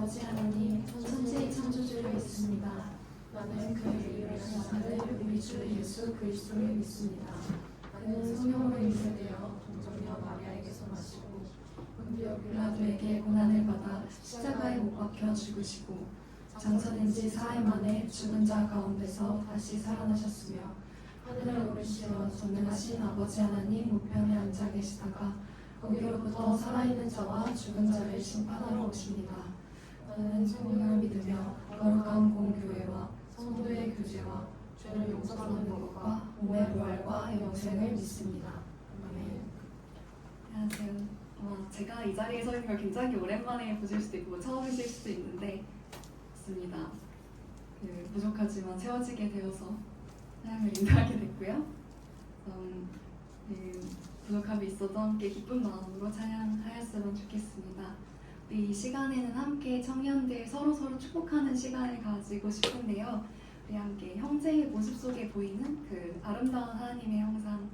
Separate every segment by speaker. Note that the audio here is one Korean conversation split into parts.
Speaker 1: 아버지 하나님 천지의 창조주를 믿습니다. 나는 그의 유일하신 아들 우리 주 예수 그리스도를 믿습니다. 나는 성령으로 잉태되어 동정녀 마리아에게서 나시고 본디오 빌라도에게 고난을 받아 십자가에 못 박혀 죽으시고 장사된 지 4일 만에 죽은 자 가운데서 다시 살아나셨으며 하늘에 오르시어 전능하신 아버지 하나님 우편에 앉아 계시다가 거기로부터 살아있는 자와 죽은 자를 심판하러 오십니다. 나는 성령을 믿으며 거룩한 공교회와 성도의 교제와 죄를 용서받는 것과 몸의 부활과 영생을 믿습니다. 아멘.
Speaker 2: 안녕하세요. 제가 이 자리에 서 있는 걸 굉장히 오랜만에 보실 수도 있고 처음이실 수도 있는데 맞습니다. 부족하지만 채워지게 되어서 사역을 인도하게 됐고요. 부족함이 있어도 함께 기쁜 마음으로 찬양하였으면 좋겠습니다. 우리 이 시간에는 함께 청년들 서로 축복하는 시간을 가지고 싶은데요. 우리 함께 형제의 모습 속에 보이는 그 아름다운 하나님의 형상을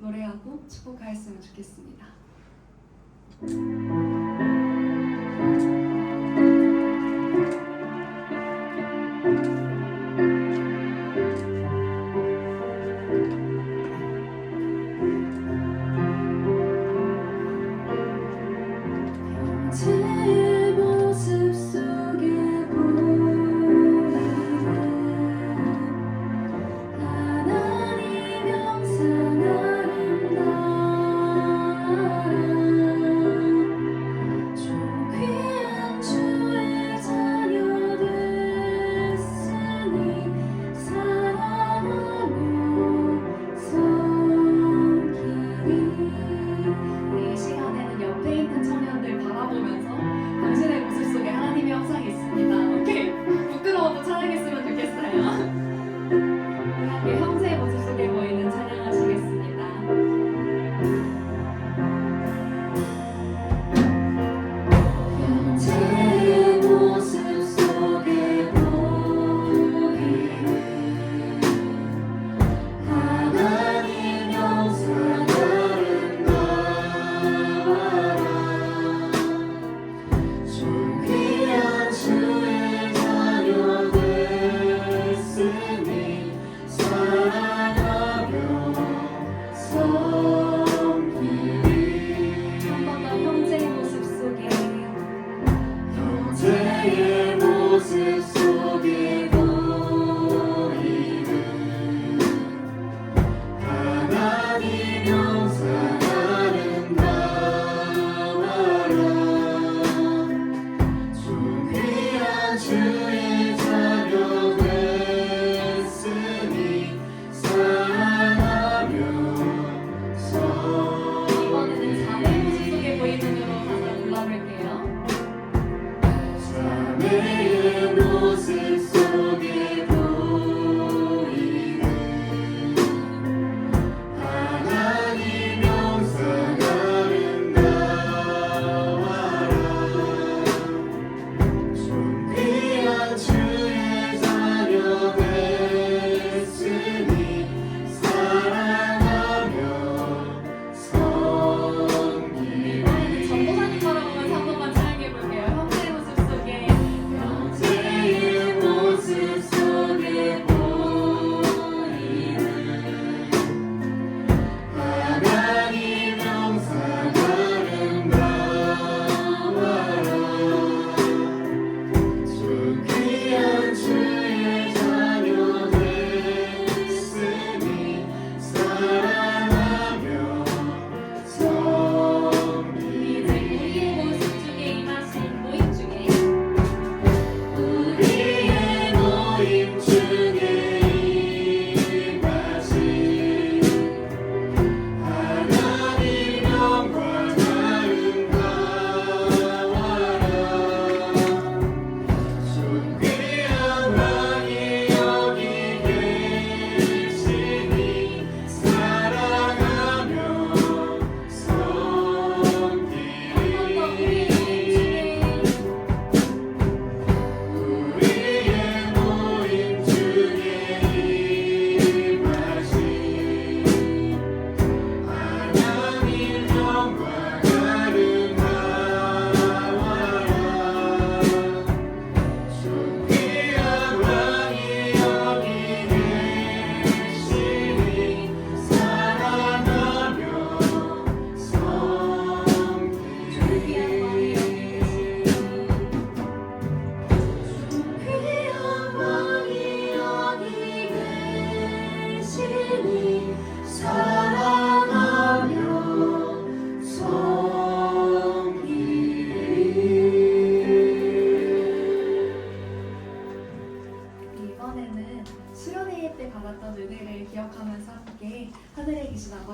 Speaker 2: 노래하고 축복하였으면 좋겠습니다.
Speaker 1: 제 모습 속에 보이는 하나님 형상 아름다워라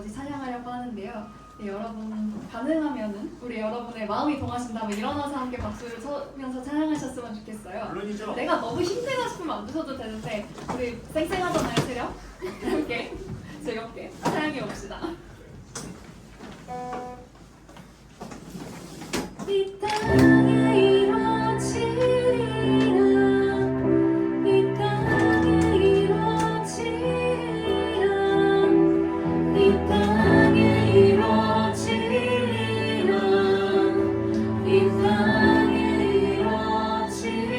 Speaker 2: 같이 찬양하려고 하는데요. 네, 여러분 가능하면은 우리 여러분의 마음이 동하신다면 일어나서 함께 박수를 쳐면서 찬양하셨으면 좋겠어요.
Speaker 3: 물론이죠.
Speaker 2: 내가 너무 힘들다 싶으면 안 드셔도 되는데 우리 쌩쌩하잖아요, 체력? 함께 즐겁게 찬양해 봅시다. 이 땅에 이루어지리라 이 땅에 이루어지리라 이 땅에 이루어지리라 이 땅에 이루어지리라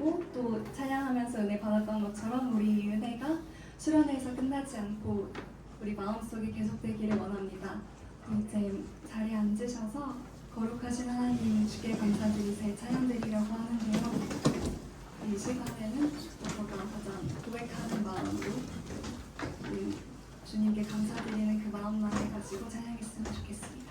Speaker 2: 그리고 또 찬양하면서 은혜 받았던 것처럼 우리 은혜가 수련회에서 끝나지 않고 우리 마음속에 계속되기를 원합니다. 이제 자리에 앉으셔서 거룩하신 하나님 주께 감사드리세 찬양드리려고 하는데요. 이 시간에는 저가 가장 고백하는 마음으로 주님께 감사드리는 그 마음만을 가지고 찬양했으면 좋겠습니다.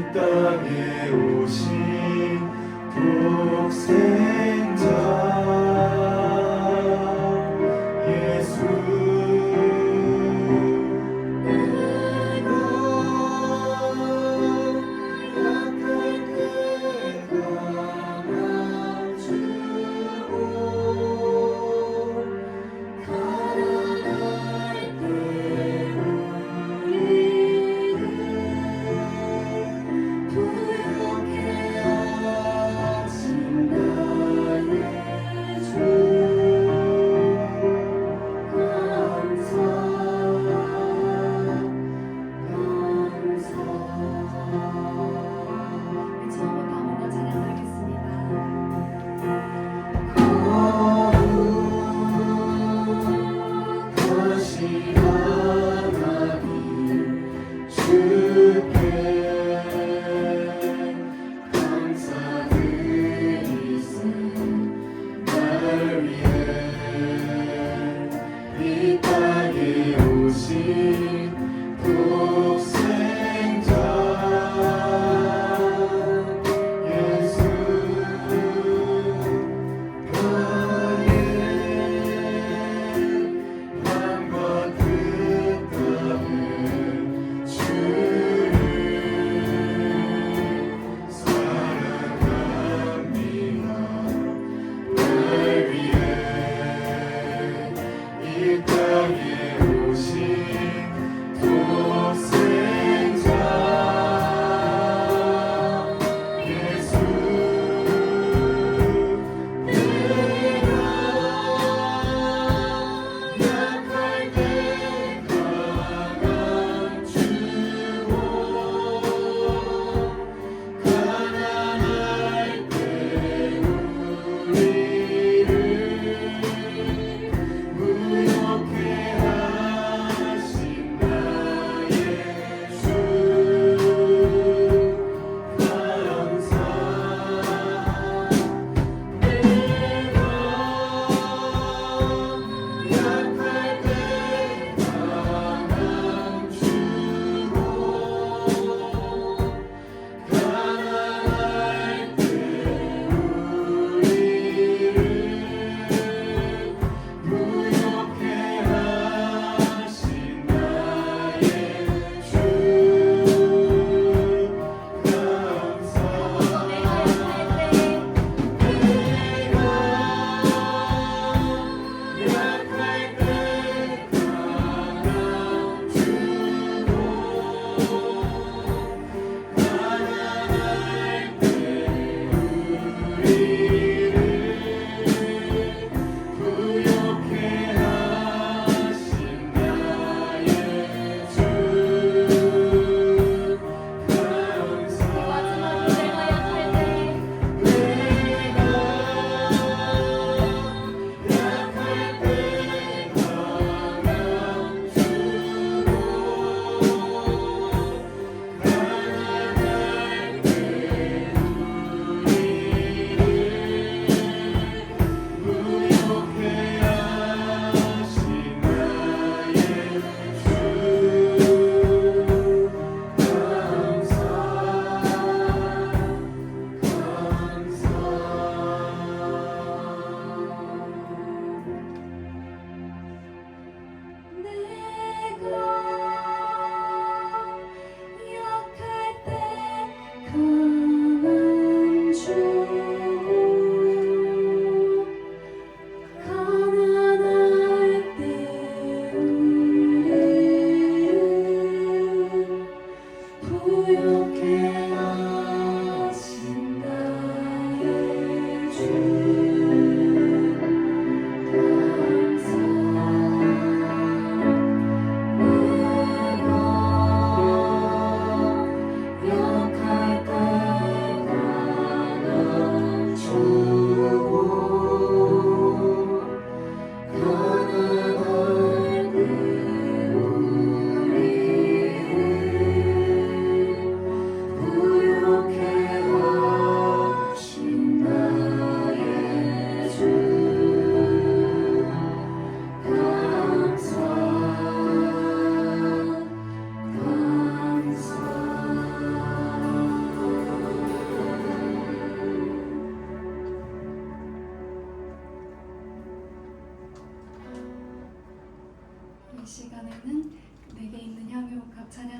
Speaker 3: 땅에 오신 독생자 예수 내가 약할 때 감아주고 가난할 때 부욕해 하신다.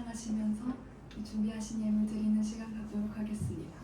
Speaker 2: 묵상하시면서 준비하신 예물 드리는 시간 갖도록 하겠습니다.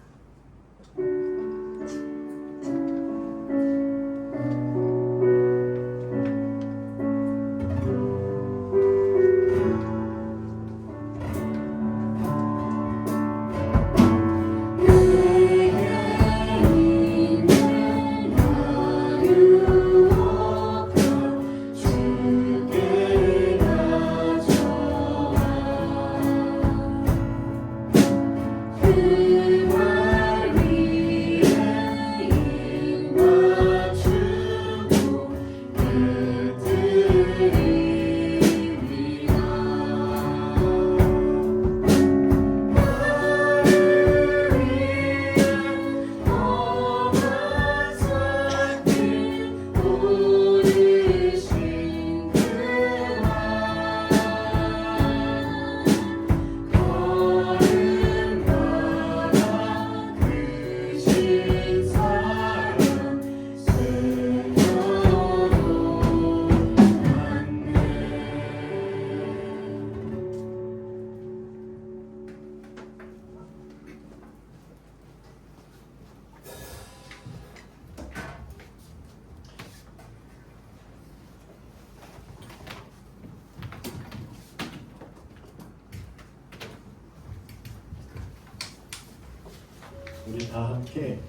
Speaker 4: 우리 다 함께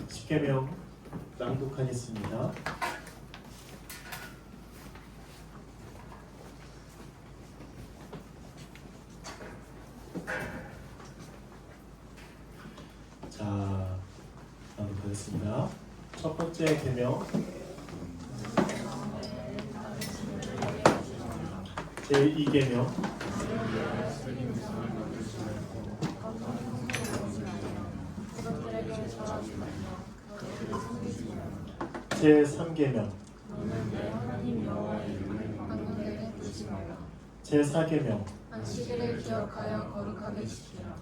Speaker 4: 십계명 낭독하겠습니다. 자, 낭독하겠습니다. 첫 번째 계명 제2계명 제3계명 제4계명
Speaker 1: 안식일을 기억하여 거룩하게 지키라.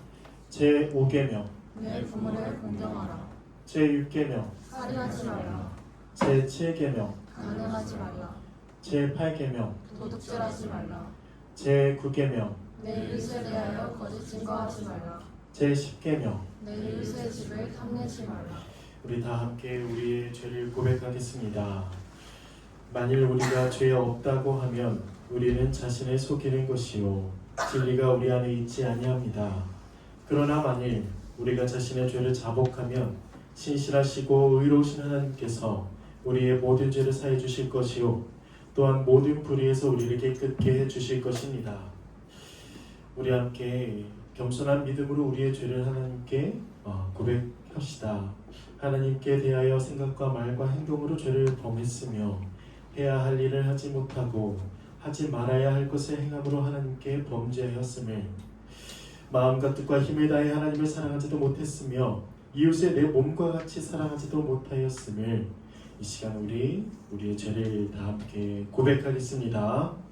Speaker 4: 제5계명
Speaker 1: 내 부모를 공경하라.
Speaker 4: 제6계명
Speaker 1: 살인하지 말라.
Speaker 4: 제7계명
Speaker 1: 간음하지 말라.
Speaker 4: 제8계명
Speaker 1: 도둑질하지 말라.
Speaker 4: 제9계명
Speaker 1: 내 이웃에 대하여 거짓 증거하지 말라.
Speaker 4: 제10계명
Speaker 1: 내 이웃의 집을 탐내지 말라.
Speaker 4: 우리 다 함께 우리의 죄를 고백하겠습니다. 만일 우리가 죄 없다고 하면 우리는 자신을 속이는 것이요 진리가 우리 안에 있지 아니합니다. 그러나 만일 우리가 자신의 죄를 자복하면 신실하시고 의로우신 하나님께서 우리의 모든 죄를 사해 주실 것이요 또한 모든 불의에서 우리를 깨끗게 해 주실 것입니다. 우리 함께 겸손한 믿음으로 우리의 죄를 하나님께 고백합시다. 하나님께 대하여 생각과 말과 행동으로 죄를 범했으며 해야 할 일을 하지 못하고 하지 말아야 할 것을 행함으로 하나님께 범죄하였음을 마음과 뜻과 힘을 다해 하나님을 사랑하지도 못했으며 이웃의 내 몸과 같이 사랑하지도 못하였음을 이 시간 우리의 죄를 다 함께 고백하겠습니다.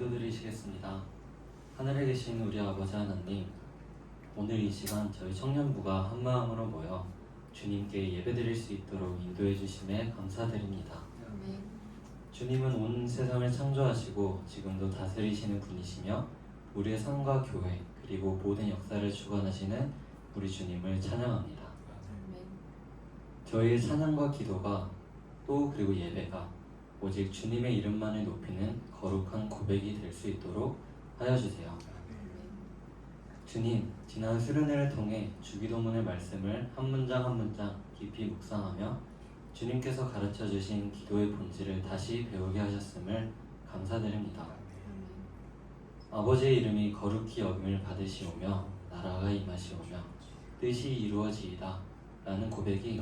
Speaker 5: 기도드리시겠습니다. 하늘에 계신 우리 아버지 하나님, 오늘 이 시간 저희 청년부가 한마음으로 모여 주님께 예배드릴 수 있도록 인도해 주심에 감사드립니다. 주님은 온 세상을 창조하시고 지금도 다스리시는 분이시며 우리의 삶과 교회 그리고 모든 역사를 주관하시는 우리 주님을 찬양합니다. 저희의 찬양과 기도가 또 그리고 예배가 오직 주님의 이름만을 높이는 거룩한 고백이 될 수 있도록 하여 주세요. 주님, 지난 수련회를 통해 주기도문의 말씀을 한 문장 한 문장 깊이 묵상하며 주님께서 가르쳐 주신 기도의 본질을 다시 배우게 하셨음을 감사드립니다. 아버지의 이름이 거룩히 여김을 받으시오며 나라가 임하시오며 뜻이 이루어지이다 라는 고백이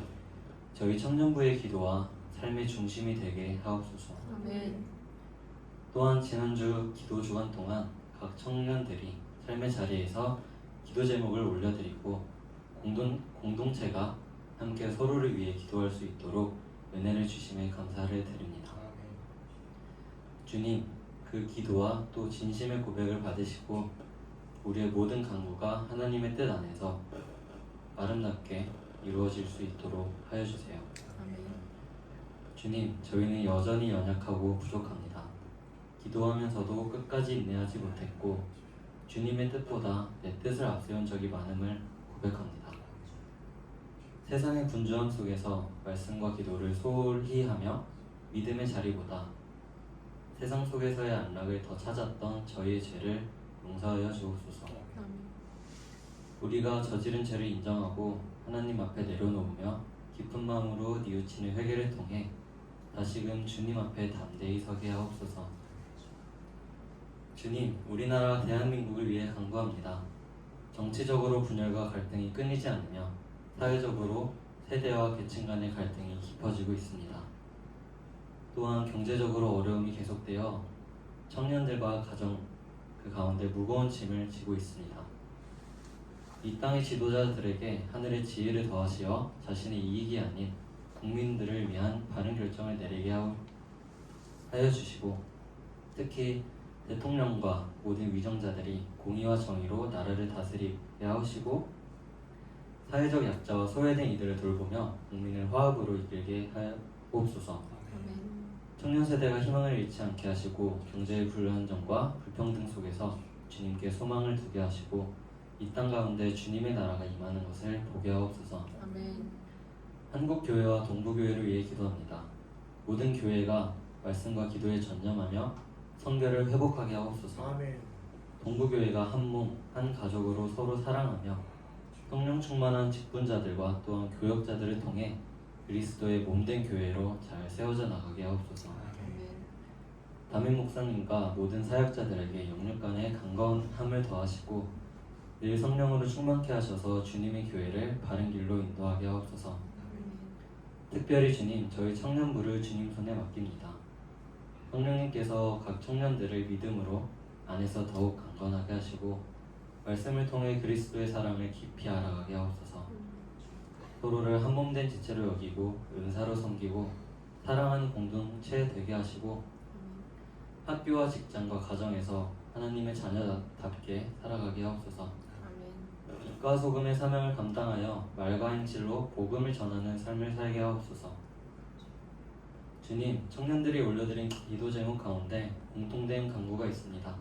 Speaker 5: 저희 청년부의 기도와 삶의 중심이 되게 하옵소서. 또한 지난주 기도 주간 동안 각 청년들이 삶의 자리에서 기도 제목을 올려드리고 공동체가 함께 서로를 위해 기도할 수 있도록 은혜를 주심에 감사를 드립니다. 주님, 그 기도와 또 진심의 고백을 받으시고 우리의 모든 간구가 하나님의 뜻 안에서 아름답게 이루어질 수 있도록 하여 주세요. 주님, 저희는 여전히 연약하고 부족합니다. 기도하면서도 끝까지 인내하지 못했고 주님의 뜻보다 내 뜻을 앞세운 적이 많음을 고백합니다. 세상의 분주함 속에서 말씀과 기도를 소홀히 하며 믿음의 자리보다 세상 속에서의 안락을 더 찾았던 저희의 죄를 용서하여 주옵소서. 우리가 저지른 죄를 인정하고 하나님 앞에 내려놓으며 깊은 마음으로 뉘우치는 회개를 통해 다시금 주님 앞에 담대히 서게 하옵소서. 주님, 우리나라 대한민국을 위해 간구합니다. 정치적으로 분열과 갈등이 끊이지 않으며 사회적으로 세대와 계층 간의 갈등이 깊어지고 있습니다. 또한 경제적으로 어려움이 계속되어 청년들과 가정 그 가운데 무거운 짐을 지고 있습니다. 이 땅의 지도자들에게 하늘의 지혜를 더하시어 자신의 이익이 아닌 국민들을 위한 바른 결정을 내리게 하여 주시고 특히 대통령과 모든 위정자들이 공의와 정의로 나라를 다스리게 하시고 사회적 약자와 소외된 이들을 돌보며 국민을 화합으로 이끌게 하옵소서. 청년 세대가 희망을 잃지 않게 하시고 경제의 불안정과 불평등 속에서 주님께 소망을 두게 하시고 이 땅 가운데 주님의 나라가 임하는 것을 보게 하옵소서. 한국 교회와 동부 교회를 위해 기도합니다. 모든 교회가 말씀과 기도에 전념하며 성결을 회복하게 하옵소서. 동부 교회가 한 몸, 한 가족으로 서로 사랑하며 성령 충만한 직분자들과 또한 교역자들을 통해 그리스도의 몸된 교회로 잘 세워져 나가게 하옵소서. 담임 목사님과 모든 사역자들에게 영육 간의 강건함을 더하시고 늘 성령으로 충만케 하셔서 주님의 교회를 바른 길로 인도하게 하옵소서. 특별히 주님, 저희 청년부를 주님 손에 맡깁니다. 성령님께서 각 청년들을 믿음으로 안에서 더욱 강건하게 하시고 말씀을 통해 그리스도의 사랑을 깊이 알아가게 하옵소서. 서로를 한 몸된 지체로 여기고 은사로 섬기고 사랑하는 공동체 되게 하시고 학교와 직장과 가정에서 하나님의 자녀답게 살아가게 하옵소서. 빛과 소금의 사명을 감당하여 말과 행실로 복음을 전하는 삶을 살게 하옵소서. 주님, 청년들이 올려드린 기도 제목 가운데 공통된 간구가 있습니다.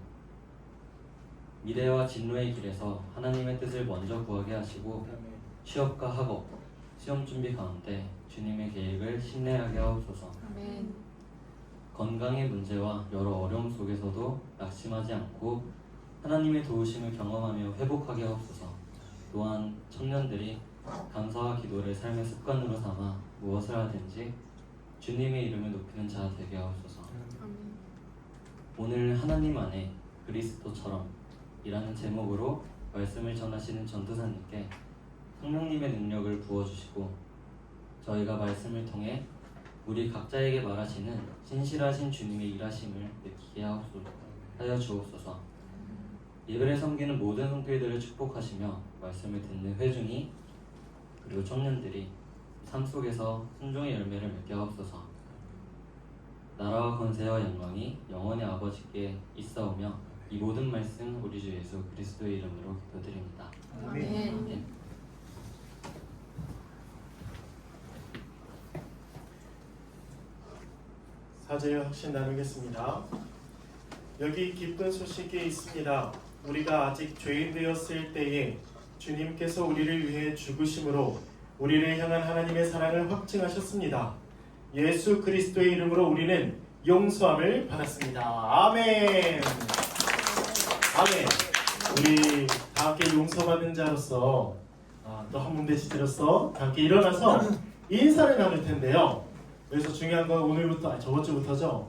Speaker 5: 미래와 진로의 길에서 하나님의 뜻을 먼저 구하게 하시고 취업과 학업, 시험 준비 가운데 주님의 계획을 신뢰하게 하옵소서. 건강의 문제와 여러 어려움 속에서도 낙심하지 않고 하나님의 도우심을 경험하며 회복하게 하옵소서. 또한 청년들이 감사와 기도를 삶의 습관으로 삼아 무엇을 하든지 주님의 이름을 높이는 자 되게 하옵소서. 오늘 하나님 안에 그리스도처럼 이라는 제목으로 말씀을 전하시는 전도사님께 성령님의 능력을 부어주시고 저희가 말씀을 통해 우리 각자에게 말하시는 신실하신 주님의 일하심을 느끼게 하여 주옵소서. 예배를 섬기는 모든 손길들을 축복하시며 말씀을 듣는 회중이 그리고 청년들이 삶 속에서 순종의 열매를 맺게 하옵소서. 나라와 권세와 영광이 영원히 아버지께 있사오며 이 모든 말씀 우리 주 예수 그리스도의 이름으로 기도드립니다.
Speaker 4: 아멘. 사제의 확신 나누겠습니다. 여기 기쁜 소식이 있습니다. 우리가 아직 죄인 되었을 때에 주님께서 우리를 위해 죽으심으로 우리를 향한 하나님의 사랑을 확증하셨습니다. 예수 그리스도의 이름으로 우리는 용서함을 받았습니다. 아멘. 아멘. 우리 다 함께 용서받은 자로서 또 한 몸대지로서 다 함께 일어나서 인사를 나눌 텐데요. 그래서 중요한 건 오늘부터 저번 주부터죠.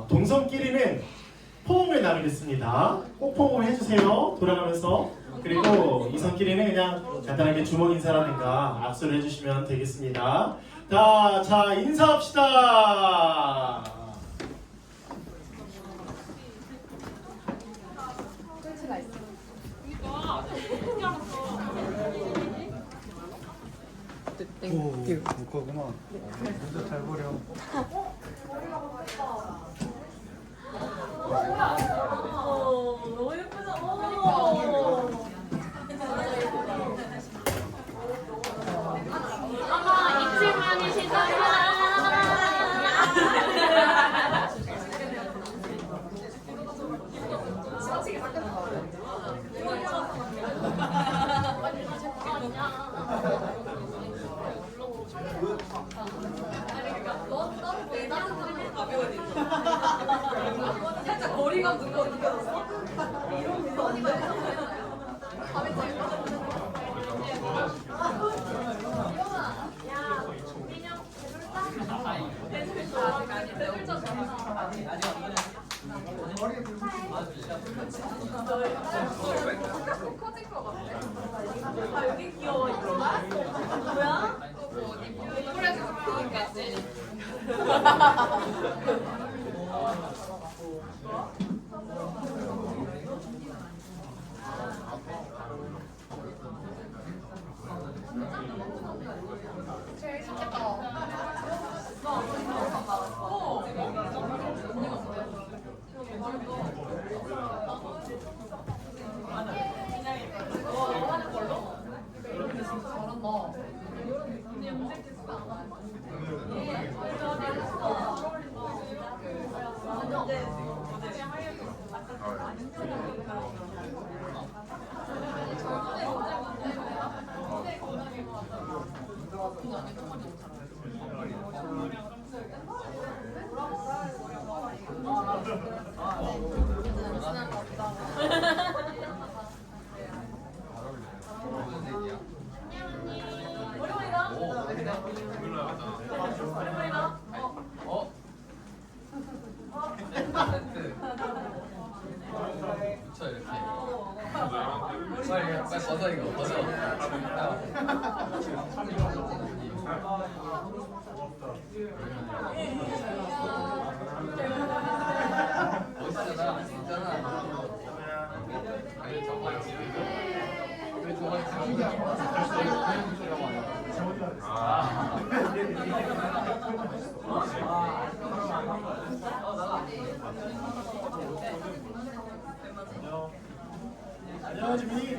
Speaker 4: 동성끼리는 포옹을 나누겠습니다. 꼭 포옹을 해주세요. 돌아가면서. 그리고 이성끼리는 그냥 간단하게 주먹 인사라든가 악수를 해주시면 되겠습니다. 자 인사합시다.
Speaker 6: 오, 볼 거구나. 문제 잘 버려.
Speaker 3: 너무 예쁘다. 엄마 입질만이시다. 살짝 거리감 두고 어떻게 알았어? 이런 거 커질 것 같아. 아 여기 귀여워. 뭐야? 이쁘래서 그니까지. 제일 좋겠다.
Speaker 6: 빨리 벗어 이거 벗어. 멋있잖아, 진짜나. 아니 정말 왜 저번에
Speaker 4: 안녕 지민이.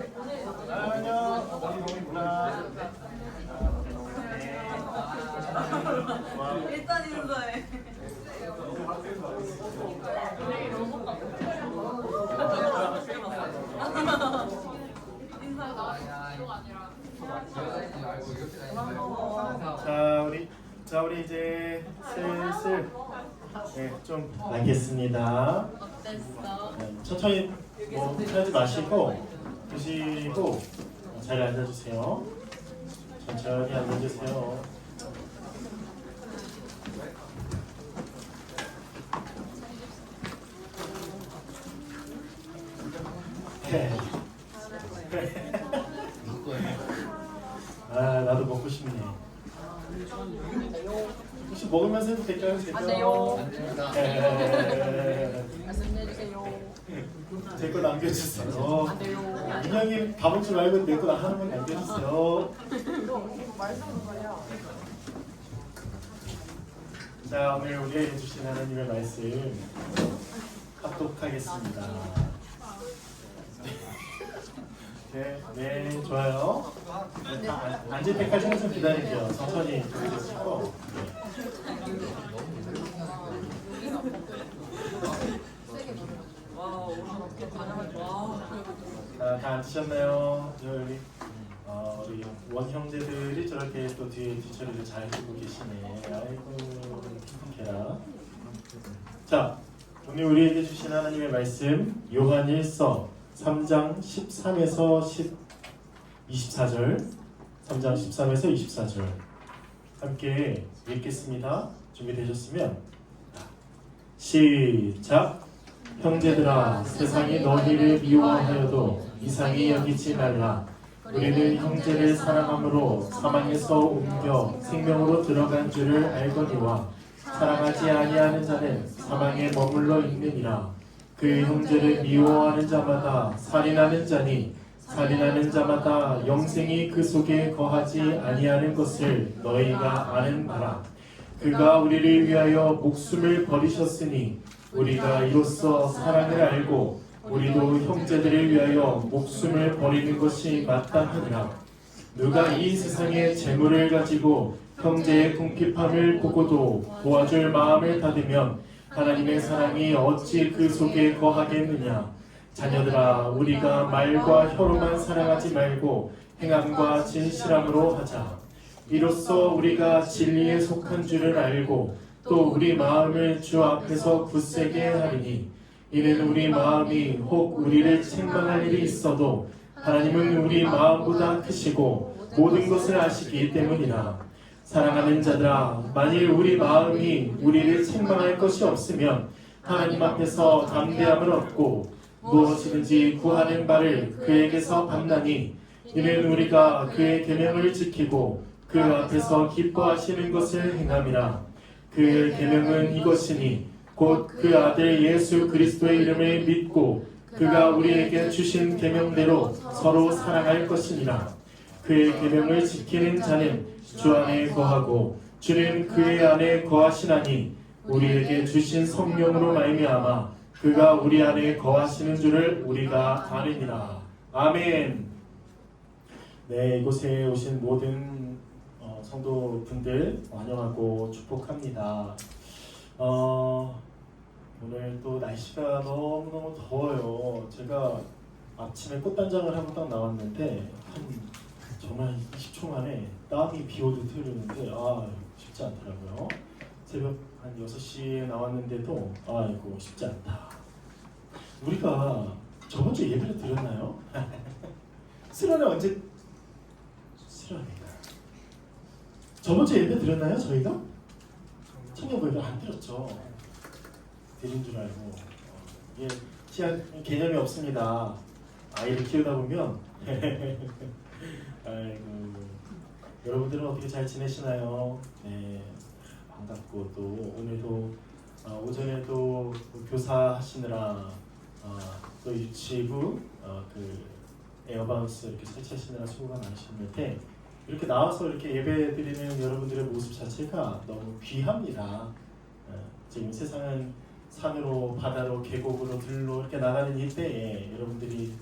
Speaker 4: 안녕.
Speaker 3: 일단 인사해.
Speaker 4: 자 우리 이제 슬슬 좀 나겠습니다. 천천히 하지 마시고 드시고 잘 앉아주세요. 천천히 앉아주세요. 나도 먹고 싶네. 혹시 먹으면서 해도 될까요?
Speaker 3: 안 돼요.
Speaker 4: 제 거 남겨주세요. 민영이 다 먹지 말고 내 거 하나만 남겨주세요. 자, 오늘 우리에게 주신 하나님의 말씀 합독하겠습니다. 네, 좋아요. 앉을 때까지는 좀 기다릴게요. 천천히 들으시고. 자, 다 앉으셨나요? 우리 원 형제들이 저렇게 또 뒤에 뒤처리를 잘 해주고 계시네. 아이고, 기특해라. 자, 오늘 우리에게 주신 하나님의 말씀 요한일서 3장 13에서 24절 3장 13에서 24절 함께 읽겠습니다. 준비되셨으면 시작. 형제들아, 세상이 너희를 미워하여도 이상히 여기지 말라. 우리는 형제를 사랑함으로 사망에서 옮겨 생명으로 들어간 줄을 알거니와 사랑하지 아니하는 자는 사망에 머물러 있느니라. 그 형제를 미워하는 자마다 살인하는 자니 살인하는 자마다 영생이 그 속에 거하지 아니하는 것을 너희가 아는 바라. 그가 우리를 위하여 목숨을 버리셨으니 우리가 이로써 사랑을 알고 우리도 형제들을 위하여 목숨을 버리는 것이 마땅하니라. 누가 이 세상의 재물을 가지고 형제의 궁핍함을 보고도 도와줄 마음을 닫으면 하나님의 사랑이 어찌 그 속에 거하겠느냐. 자녀들아, 우리가 말과 혀로만 사랑하지 말고 행함과 진실함으로 하자. 이로써 우리가 진리에 속한 줄을 알고 또 우리 마음을 주 앞에서 굳세게 하리니 이는 우리 마음이 혹 우리를 책망할 일이 있어도 하나님은 우리 마음보다 크시고 모든 것을 아시기 때문이라. 사랑하는 자들아, 만일 우리 마음이 우리를 책망할 것이 없으면 하나님 앞에서 담대함을 얻고 무엇이든지 구하는 바를 그에게서 받나니 이는 우리가 그의 계명을 지키고 그 앞에서 기뻐하시는 것을 행함이라. 그의 계명은 이것이니 곧 그 아들 예수 그리스도의 이름을 믿고 그가 우리에게 주신 계명대로 서로 사랑할 것이니라. 그의 계명을 지키는 자는 주 안에 거하고 주는 그의 안에 거하시나니 우리에게 주신 성령으로 말미암아 그가 우리 안에 거하시는 줄을 우리가 아느니라. 아멘. 네, 이곳에 오신 모든 성도분들 환영하고 축복합니다. 오늘 또 날씨가 너무너무 더워요. 제가 아침에 꽃단장을 하고 딱 나왔는데 정말 20초 만에 땀이 비오듯 흐르는데 쉽지 않더라고요. 새벽 한 6시에 나왔는데도 이거 쉽지 않다. 우리가 저번 주에 예배를 드렸나요? 수련회 언제? 수련회가 저번 주에 예배 드렸나요? 저희가? 청년부회를 안 드렸죠. 드린 줄 알고 시간 개념이 없습니다. 아이를 키우다 보면 아이고, 여러분들은 어떻게 잘 지내시나요? 네, 반갑고 또 오늘도 오전에도 교사 하시느라 또 유치부 그 에어바운스 이렇게 설치하시느라 수고가 많으셨는데 이렇게 나와서 이렇게 예배드리는 여러분들의 모습 자체가 너무 귀합니다. 지금 세상은 산으로 바다로 계곡으로 들로 이렇게 나가는 이때에 여러분들이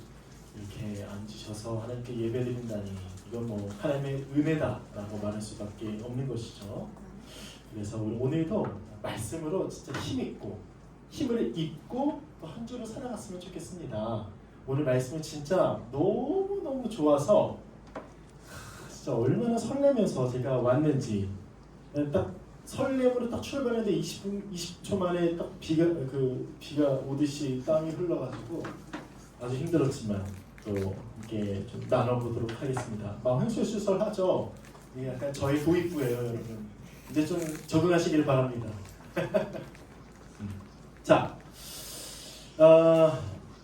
Speaker 4: 이렇게 앉으셔서 하나님께 예배드린다니 이건 뭐 하나님의 은혜다라고 말할 수밖에 없는 것이죠. 그래서 우리 오늘도 말씀으로 진짜 힘있고 힘을 입고 또 한 주를 살아갔으면 좋겠습니다. 오늘 말씀이 진짜 너무너무 좋아서 진짜 얼마나 설레면서 제가 왔는지 딱 설렘으로 딱 출발했는데 20초 만에 딱 비가 오듯이 땀이 흘러가지고 아주 힘들었지만 또 이렇게 좀 나눠보도록 하겠습니다. 횡설수설하죠. 이게 약간 저의 도입부예요, 여러분. 이제 좀 적응하시길 바랍니다. 자,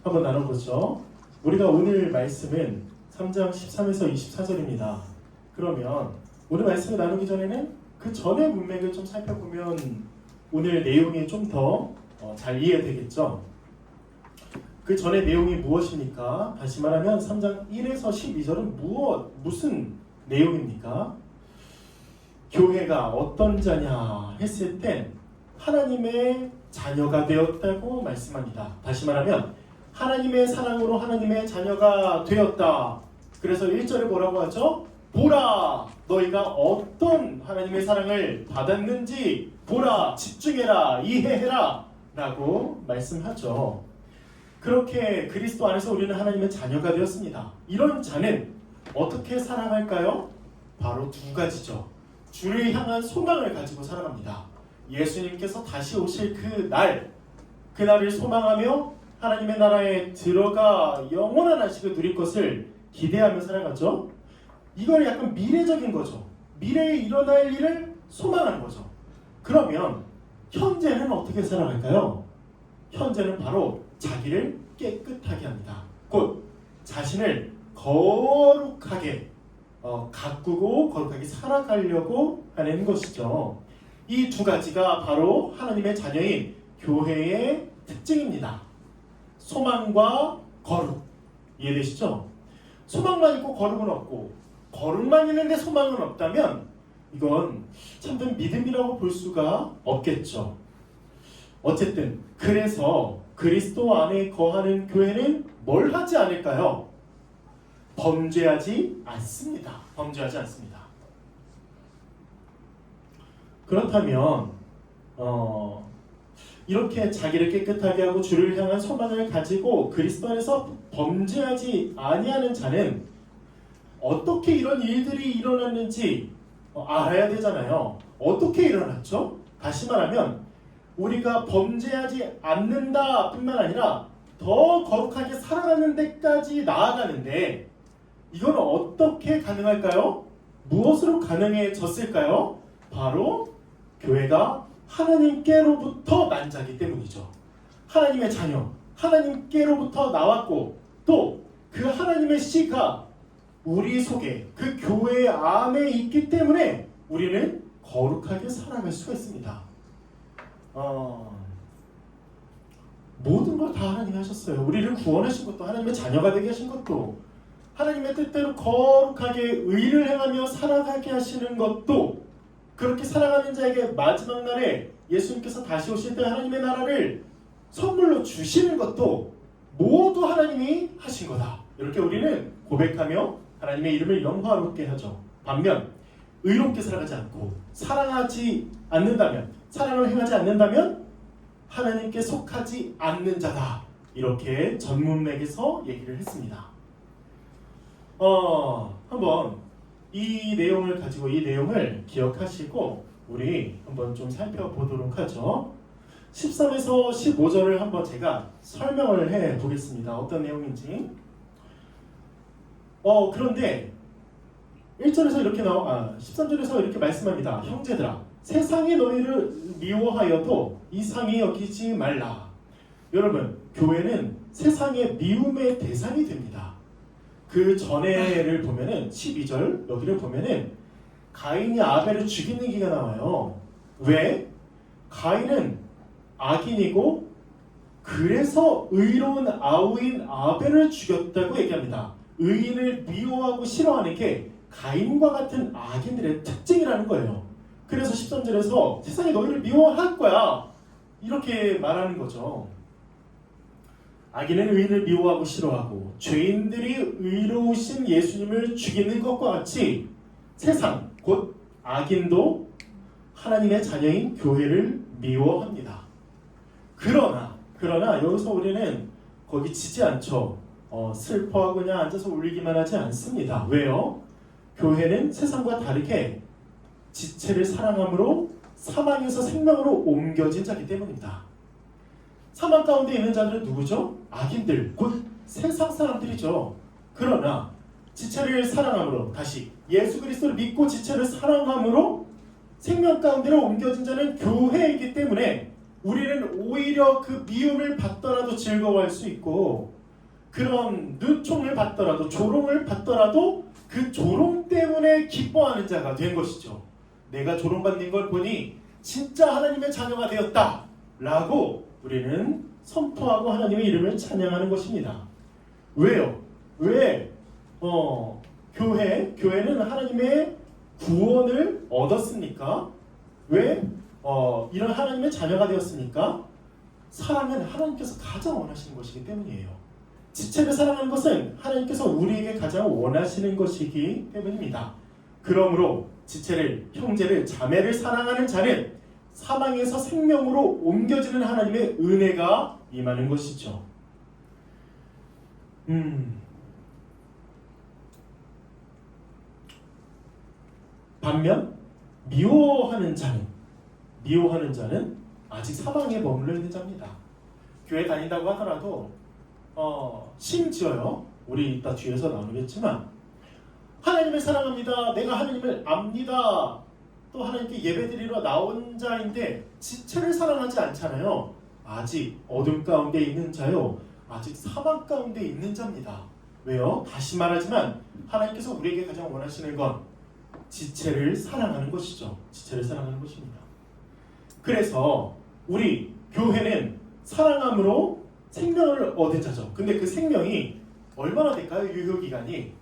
Speaker 4: 한번 나눠보죠. 우리가 오늘 말씀은 3장 13에서 24절입니다. 그러면 오늘 말씀을 나누기 전에는 그 전의 문맥을 좀 살펴보면 오늘 내용이 좀 더 잘 이해되겠죠. 그 전의 내용이 무엇입니까? 다시 말하면 3장 1에서 12절은 무슨 내용입니까? 교회가 어떤 자냐 했을 땐 하나님의 자녀가 되었다고 말씀합니다. 다시 말하면 하나님의 사랑으로 하나님의 자녀가 되었다. 그래서 1절에 뭐라고 하죠? 보라, 너희가 어떤 하나님의 사랑을 받았는지 보라, 집중해라, 이해해라 라고 말씀하죠. 그렇게 그리스도 안에서 우리는 하나님의 자녀가 되었습니다. 이런 자는 어떻게 살아갈까요? 바로 두 가지죠. 주를 향한 소망을 가지고 살아갑니다. 예수님께서 다시 오실 그날을 소망하며 하나님의 나라에 들어가 영원한 안식을 누릴 것을 기대하며 살아가죠. 이걸 약간 미래적인 거죠. 미래에 일어날 일을 소망하는 거죠. 그러면 현재는 어떻게 살아갈까요? 현재는 바로 자기를 깨끗하게 합니다. 곧 자신을 거룩하게 가꾸고 거룩하게 살아가려고 하는 것이죠. 이 두 가지가 바로 하나님의 자녀인 교회의 특징입니다. 소망과 거룩. 이해되시죠? 소망만 있고 거룩은 없고 거룩만 있는데 소망은 없다면 이건 참된 믿음이라고 볼 수가 없겠죠. 어쨌든 그래서 그리스도 안에 거하는 교회는 뭘 하지 않을까요? 범죄하지 않습니다. 범죄하지 않습니다. 그렇다면 이렇게 자기를 깨끗하게 하고 주를 향한 소망을 가지고 그리스도 안에서 범죄하지 아니하는 자는 어떻게 이런 일들이 일어났는지 알아야 되잖아요. 어떻게 일어났죠? 다시 말하면 우리가 범죄하지 않는다 뿐만 아니라 더 거룩하게 살아가는 데까지 나아가는데 이건 어떻게 가능할까요? 무엇으로 가능해졌을까요? 바로 교회가 하나님께로부터 난 자기 때문이죠. 하나님의 자녀, 하나님께로부터 나왔고 또 그 하나님의 씨가 우리 속에 그 교회 안에 있기 때문에 우리는 거룩하게 살아갈 수가 있습니다. 모든 걸 다 하나님이 하셨어요. 우리를 구원하신 것도 하나님의 자녀가 되게 하신 것도 하나님의 뜻대로 거룩하게 의를 행하며 살아가게 하시는 것도 그렇게 살아가는 자에게 마지막 날에 예수님께서 다시 오실 때 하나님의 나라를 선물로 주시는 것도 모두 하나님이 하신 거다. 이렇게 우리는 고백하며 하나님의 이름을 영화롭게 하죠. 반면 의롭게 살아가지 않고 사랑하지 않는다면, 사랑을 행하지 않는다면 하나님께 속하지 않는 자다. 이렇게 전문맥에서 얘기를 했습니다. 한번 이 내용을 가지고 이 내용을 기억하시고 우리 한번 좀 살펴보도록 하죠. 13에서 15절을 한번 제가 설명을 해 보겠습니다. 어떤 내용인지. 그런데 1절에서 이렇게 13절에서 이렇게 말씀합니다. 형제들아, 세상이 너희를 미워하여도 이상히 여기지 말라. 여러분, 교회는 세상의 미움의 대상이 됩니다. 그 전에를 보면은 12절 여기를 보면은 가인이 아벨을 죽이는 얘기가 나와요. 왜? 가인은 악인이고 그래서 의로운 아우인 아벨을 죽였다고 얘기합니다. 의인을 미워하고 싫어하는 게 가인과 같은 악인들의 특징이라는 거예요. 그래서 13절에서 세상이 너희를 미워할 거야 이렇게 말하는 거죠. 악인은 의인을 미워하고 싫어하고 죄인들이 의로우신 예수님을 죽이는 것과 같이 세상 곧 악인도 하나님의 자녀인 교회를 미워합니다. 그러나 여기서 우리는 거기 지지 않죠. 슬퍼하고 그냥 앉아서 울기만 하지 않습니다. 왜요? 교회는 세상과 다르게 지체를 사랑함으로 사망에서 생명으로 옮겨진 자이기 때문입니다. 사망 가운데 있는 자들은 누구죠? 악인들, 곧 세상 사람들이죠. 그러나 지체를 사랑함으로, 다시 예수 그리스도를 믿고 지체를 사랑함으로 생명 가운데로 옮겨진 자는 교회이기 때문에 우리는 오히려 그 미움을 받더라도 즐거워할 수 있고 그런 눈총을 받더라도 조롱을 받더라도 그 조롱 때문에 기뻐하는 자가 된 것이죠. 내가 조롱받는 걸 보니 진짜 하나님의 자녀가 되었다 라고 우리는 선포하고 하나님의 이름을 찬양하는 것입니다. 왜요? 왜? 교회는 하나님의 구원을 얻었습니까? 왜 이런 하나님의 자녀가 되었습니까? 사랑은 하나님께서 가장 원하시는 것이기 때문이에요. 지체를 사랑하는 것은 하나님께서 우리에게 가장 원하시는 것이기 때문입니다. 그러므로 지체를, 형제를, 자매를 사랑하는 자는 사망에서 생명으로 옮겨지는 하나님의 은혜가 임하는 것이죠. 반면 미워하는 자는 아직 사망에 머물러 있는 자입니다. 교회 다닌다고 하더라도 심지어요, 우리 이따 뒤에서 나누겠지만 하나님을 사랑합니다, 내가 하나님을 압니다, 또 하나님께 예배드리러 나온 자인데 지체를 사랑하지 않잖아요. 아직 어둠 가운데 있는 자요, 아직 사망 가운데 있는 자입니다. 왜요? 다시 말하지만 하나님께서 우리에게 가장 원하시는 건 지체를 사랑하는 것이죠. 지체를 사랑하는 것입니다. 그래서 우리 교회는 사랑함으로 생명을 얻은 자죠. 근데 그 생명이 얼마나 될까요? 유효기간이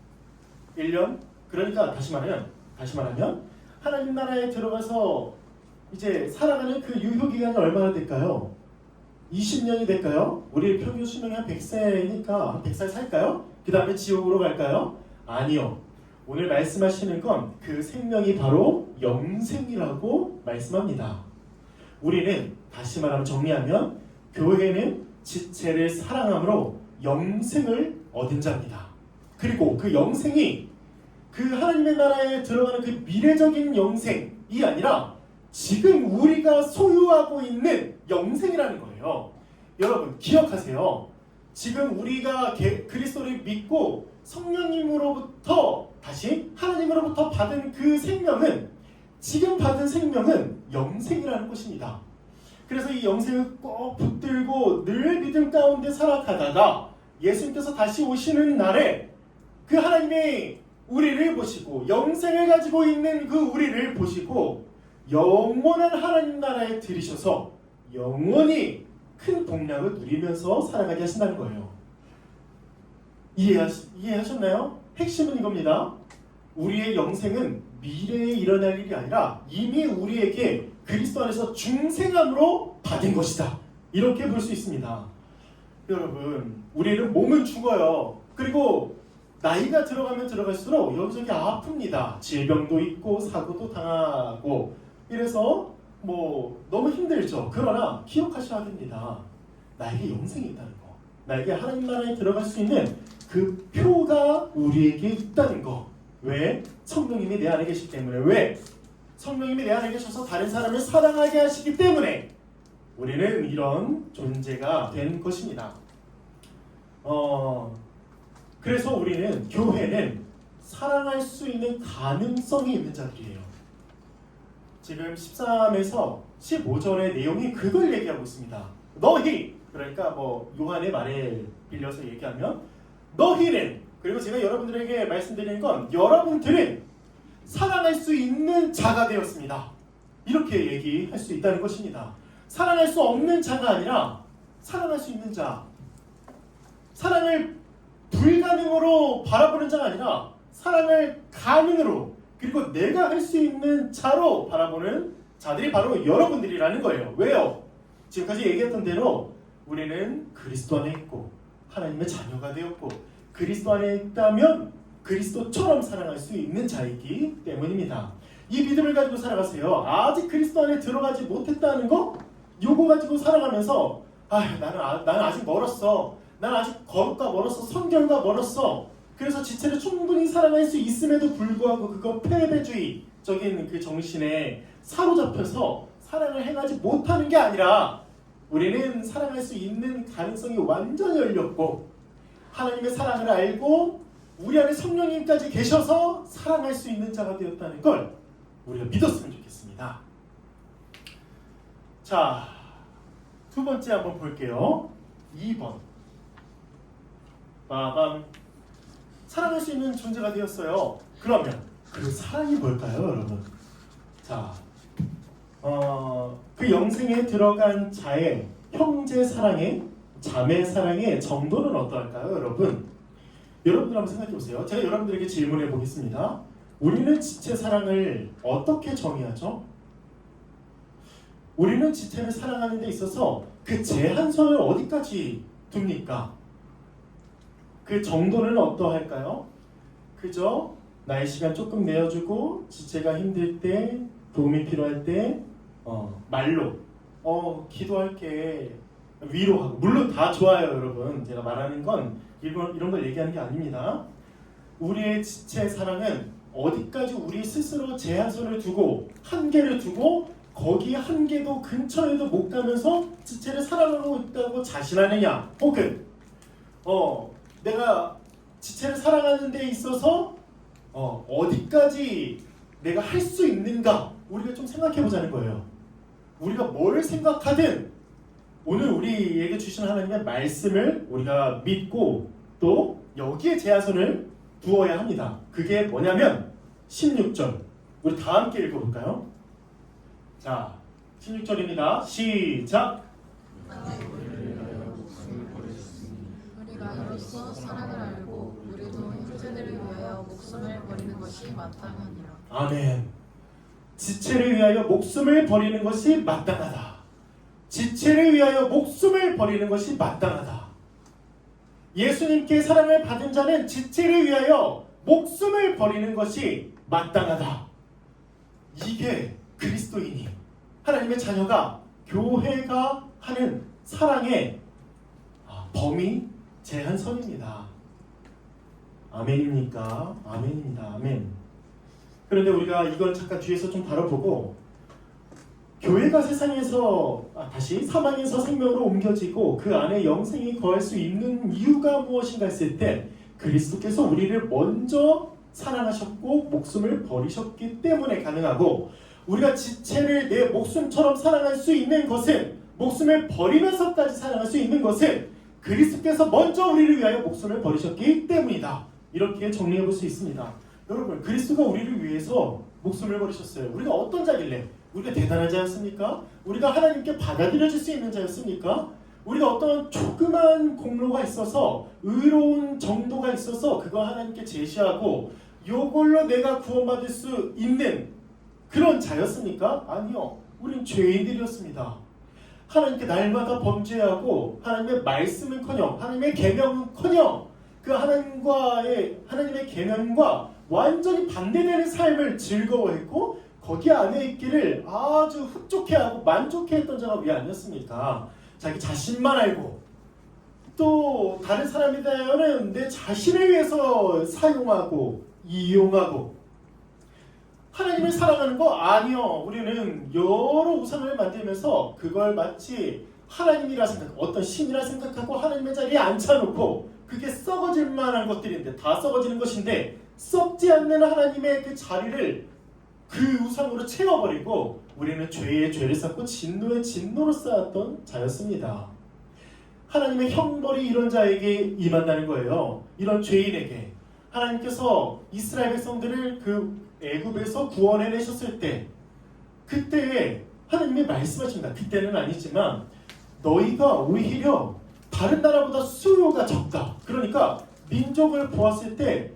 Speaker 4: 1년? 그러니까 다시 말하면 하나님 나라에 들어가서 이제 살아가는 그 유효기간이 얼마나 될까요? 20년이 될까요? 우리 평균 수명이 한 100세니까 한 100살 살까요? 그 다음에 지옥으로 갈까요? 아니요. 오늘 말씀하시는 건 그 생명이 바로 영생이라고 말씀합니다. 우리는 다시 말하면, 정리하면, 교회는 지체를 사랑함으로 영생을 얻은 자입니다. 그리고 그 영생이 그 하나님의 나라에 들어가는 그 미래적인 영생이 아니라 지금 우리가 소유하고 있는 영생이라는 거예요. 여러분 기억하세요. 지금 우리가 그리스도를 믿고 성령님으로부터, 다시 하나님으로부터 받은 그 생명은, 지금 받은 생명은 영생이라는 것입니다. 그래서 이 영생을 꼭 붙들고 늘 믿음 가운데 살아가다가 예수님께서 다시 오시는 날에 그 하나님의 우리를 보시고, 영생을 가지고 있는 그 우리를 보시고 영원한 하나님 나라에 들이셔서 영원히 큰 복락을 누리면서 살아가게 하신다는 거예요. 이해하셨나요? 핵심은 이겁니다. 우리의 영생은 미래에 일어날 일이 아니라 이미 우리에게 그리스도 안에서 중생함으로 받은 것이다. 이렇게 볼 수 있습니다. 여러분, 우리는 몸은 죽어요. 그리고 나이가 들어가면 들어갈수록 여기저기 아픕니다. 질병도 있고 사고도 당하고, 이래서 너무 힘들죠. 그러나 기억하셔야 됩니다. 나에게 영생이 있다는 거, 나에게 하나님 나라에 들어갈 수 있는 그 표가 우리에게 있다는 거. 왜? 성령님이 내 안에 계시기 때문에. 왜? 성령님이 내 안에 계셔서 다른 사람을 사랑하게 하시기 때문에 우리는 이런 존재가 된 것입니다. 그래서 우리는, 교회는 사랑할 수 있는 가능성이 있는 자들이에요. 지금 13에서 15절의 내용이 그걸 얘기하고 있습니다. 너희, 그러니까 요한의 말에 빌려서 얘기하면 너희는, 그리고 제가 여러분들에게 말씀드리는 건 여러분들은 사랑할 수 있는 자가 되었습니다. 이렇게 얘기할 수 있다는 것입니다. 사랑할 수 없는 자가 아니라 사랑할 수 있는 자, 사랑을 불가능으로 바라보는 자가 아니라 사랑을 가능으로, 그리고 내가 할 수 있는 자로 바라보는 자들이 바로 여러분들이라는 거예요. 왜요? 지금까지 얘기했던 대로 우리는 그리스도 안에 있고 하나님의 자녀가 되었고, 그리스도 안에 있다면 그리스도처럼 사랑할 수 있는 자이기 때문입니다. 이 믿음을 가지고 살아가세요. 아직 그리스도 안에 들어가지 못했다는 거, 요거 가지고 살아가면서 나는 아직 멀었어, 난 아직 거룩과 멀었어, 성결과 멀었어, 그래서 지체를 충분히 사랑할 수 있음에도 불구하고 그거 패배주의적인 그 정신에 사로잡혀서 사랑을 행하지 못하는 게 아니라, 우리는 사랑할 수 있는 가능성이 완전히 열렸고 하나님의 사랑을 알고 우리 안에 성령님까지 계셔서 사랑할 수 있는 자가 되었다는 걸 우리가 믿었으면 좋겠습니다. 자, 두 번째 한번 볼게요. 2번. 빠밤. 사랑할 수 있는 존재가 되었어요. 그러면 그 사랑이 뭘까요, 여러분? 자, 그 영생에 들어간 자의 형제 사랑의, 자매 사랑의 정도는 어떠할까요, 여러분? 여러분들 한번 생각해 보세요. 제가 여러분들에게 질문해 보겠습니다. 우리는 지체 사랑을 어떻게 정의하죠? 우리는 지체를 사랑하는 데 있어서 그 제한선을 어디까지 둡니까? 그 정도는 어떠할까요? 그저 나의 시간 조금 내어주고 지체가 힘들 때, 도움이 필요할 때 말로 기도할게, 위로하고, 물론 다 좋아요 여러분. 제가 말하는 건 이런 걸 얘기하는 게 아닙니다. 우리의 지체 사랑은 어디까지 우리 스스로 제한선을 두고 한계를 두고 거기 한계도 근처에도 못 가면서 지체를 사랑하고 있다고 자신하느냐, 혹은 내가 지체를 사랑하는 데 있어서 어디까지 내가 할 수 있는가, 우리가 좀 생각해 보자는 거예요. 우리가 뭘 생각하든 오늘 우리에게 주신 하나님의 말씀을 우리가 믿고 또 여기에 제한선을 두어야 합니다. 그게 뭐냐면 16절, 우리 다 함께 읽어볼까요? 자, 16절입니다. 시작!
Speaker 1: 우리가 이로써 사랑을 알고 우리도 형제들을 위하여 목숨을 버리는 것이 마땅하니라.
Speaker 4: 아멘. 지체를 위하여 목숨을 버리는 것이 마땅하다. 지체를 위하여 목숨을 버리는 것이 마땅하다. 예수님께 사랑을 받은 자는 지체를 위하여 목숨을 버리는 것이 마땅하다. 이게 그리스도인이, 하나님의 자녀가, 교회가 하는 사랑의 범위, 제한선입니다. 아멘입니까? 아멘입니다. 아멘. 그런데 우리가 이걸 잠깐 뒤에서 좀 다뤄보고, 교회가 세상에서 다시 사망에서 생명으로 옮겨지고 그 안에 영생이 거할 수 있는 이유가 무엇인가 했을 때, 그리스도께서 우리를 먼저 사랑하셨고 목숨을 버리셨기 때문에 가능하고, 우리가 지체를 내 목숨처럼 사랑할 수 있는 것은, 목숨을 버리면서까지 사랑할 수 있는 것은 그리스도께서 먼저 우리를 위하여 목숨을 버리셨기 때문이다. 이렇게 정리해 볼 수 있습니다. 여러분, 그리스도가 우리를 위해서 목숨을 버리셨어요. 우리가 어떤 자길래? 우리가 대단한 자였습니까? 우리가 하나님께 받아들여질 수 있는 자였습니까? 우리가 어떤 조그만 공로가 있어서, 의로운 정도가 있어서 그거 하나님께 제시하고 이걸로 내가 구원받을 수 있는 그런 자였습니까? 아니요. 우린 죄인들이었습니다. 하나님께 날마다 범죄하고 하나님의 말씀은커녕 하나님의 계명은커녕 그 하나님의 계명과 완전히 반대되는 삶을 즐거워했고 거기 안에 있기를 아주 흡족해하고 만족해했던 자가 왜 아니었습니까? 자기 자신만 알고 또 다른 사람에 대하여는 내 자신을 위해서 사용하고 이용하고, 하나님을 사랑하는 거 아니요. 우리는 여러 우상을 만들면서 그걸 마치 하나님이라 어떤 신이라 생각하고 하나님의 자리에 앉혀놓고, 그게 썩어질 만한 것들인데, 다 썩어지는 것인데 썩지 않는 하나님의 그 자리를 그 우상으로 채워버리고 우리는 죄에 죄를 쌓고 진노에 진노를 쌓았던 자였습니다. 하나님의 형벌이 이런 자에게 임한다는 거예요. 이런 죄인에게. 하나님께서 이스라엘 백성들을 그 애굽에서 구원해내셨을 때, 그때에 하나님이 말씀하십니다. 그때는 아니지만 너희가 오히려 다른 나라보다 수요가 적다. 그러니까 민족을 보았을 때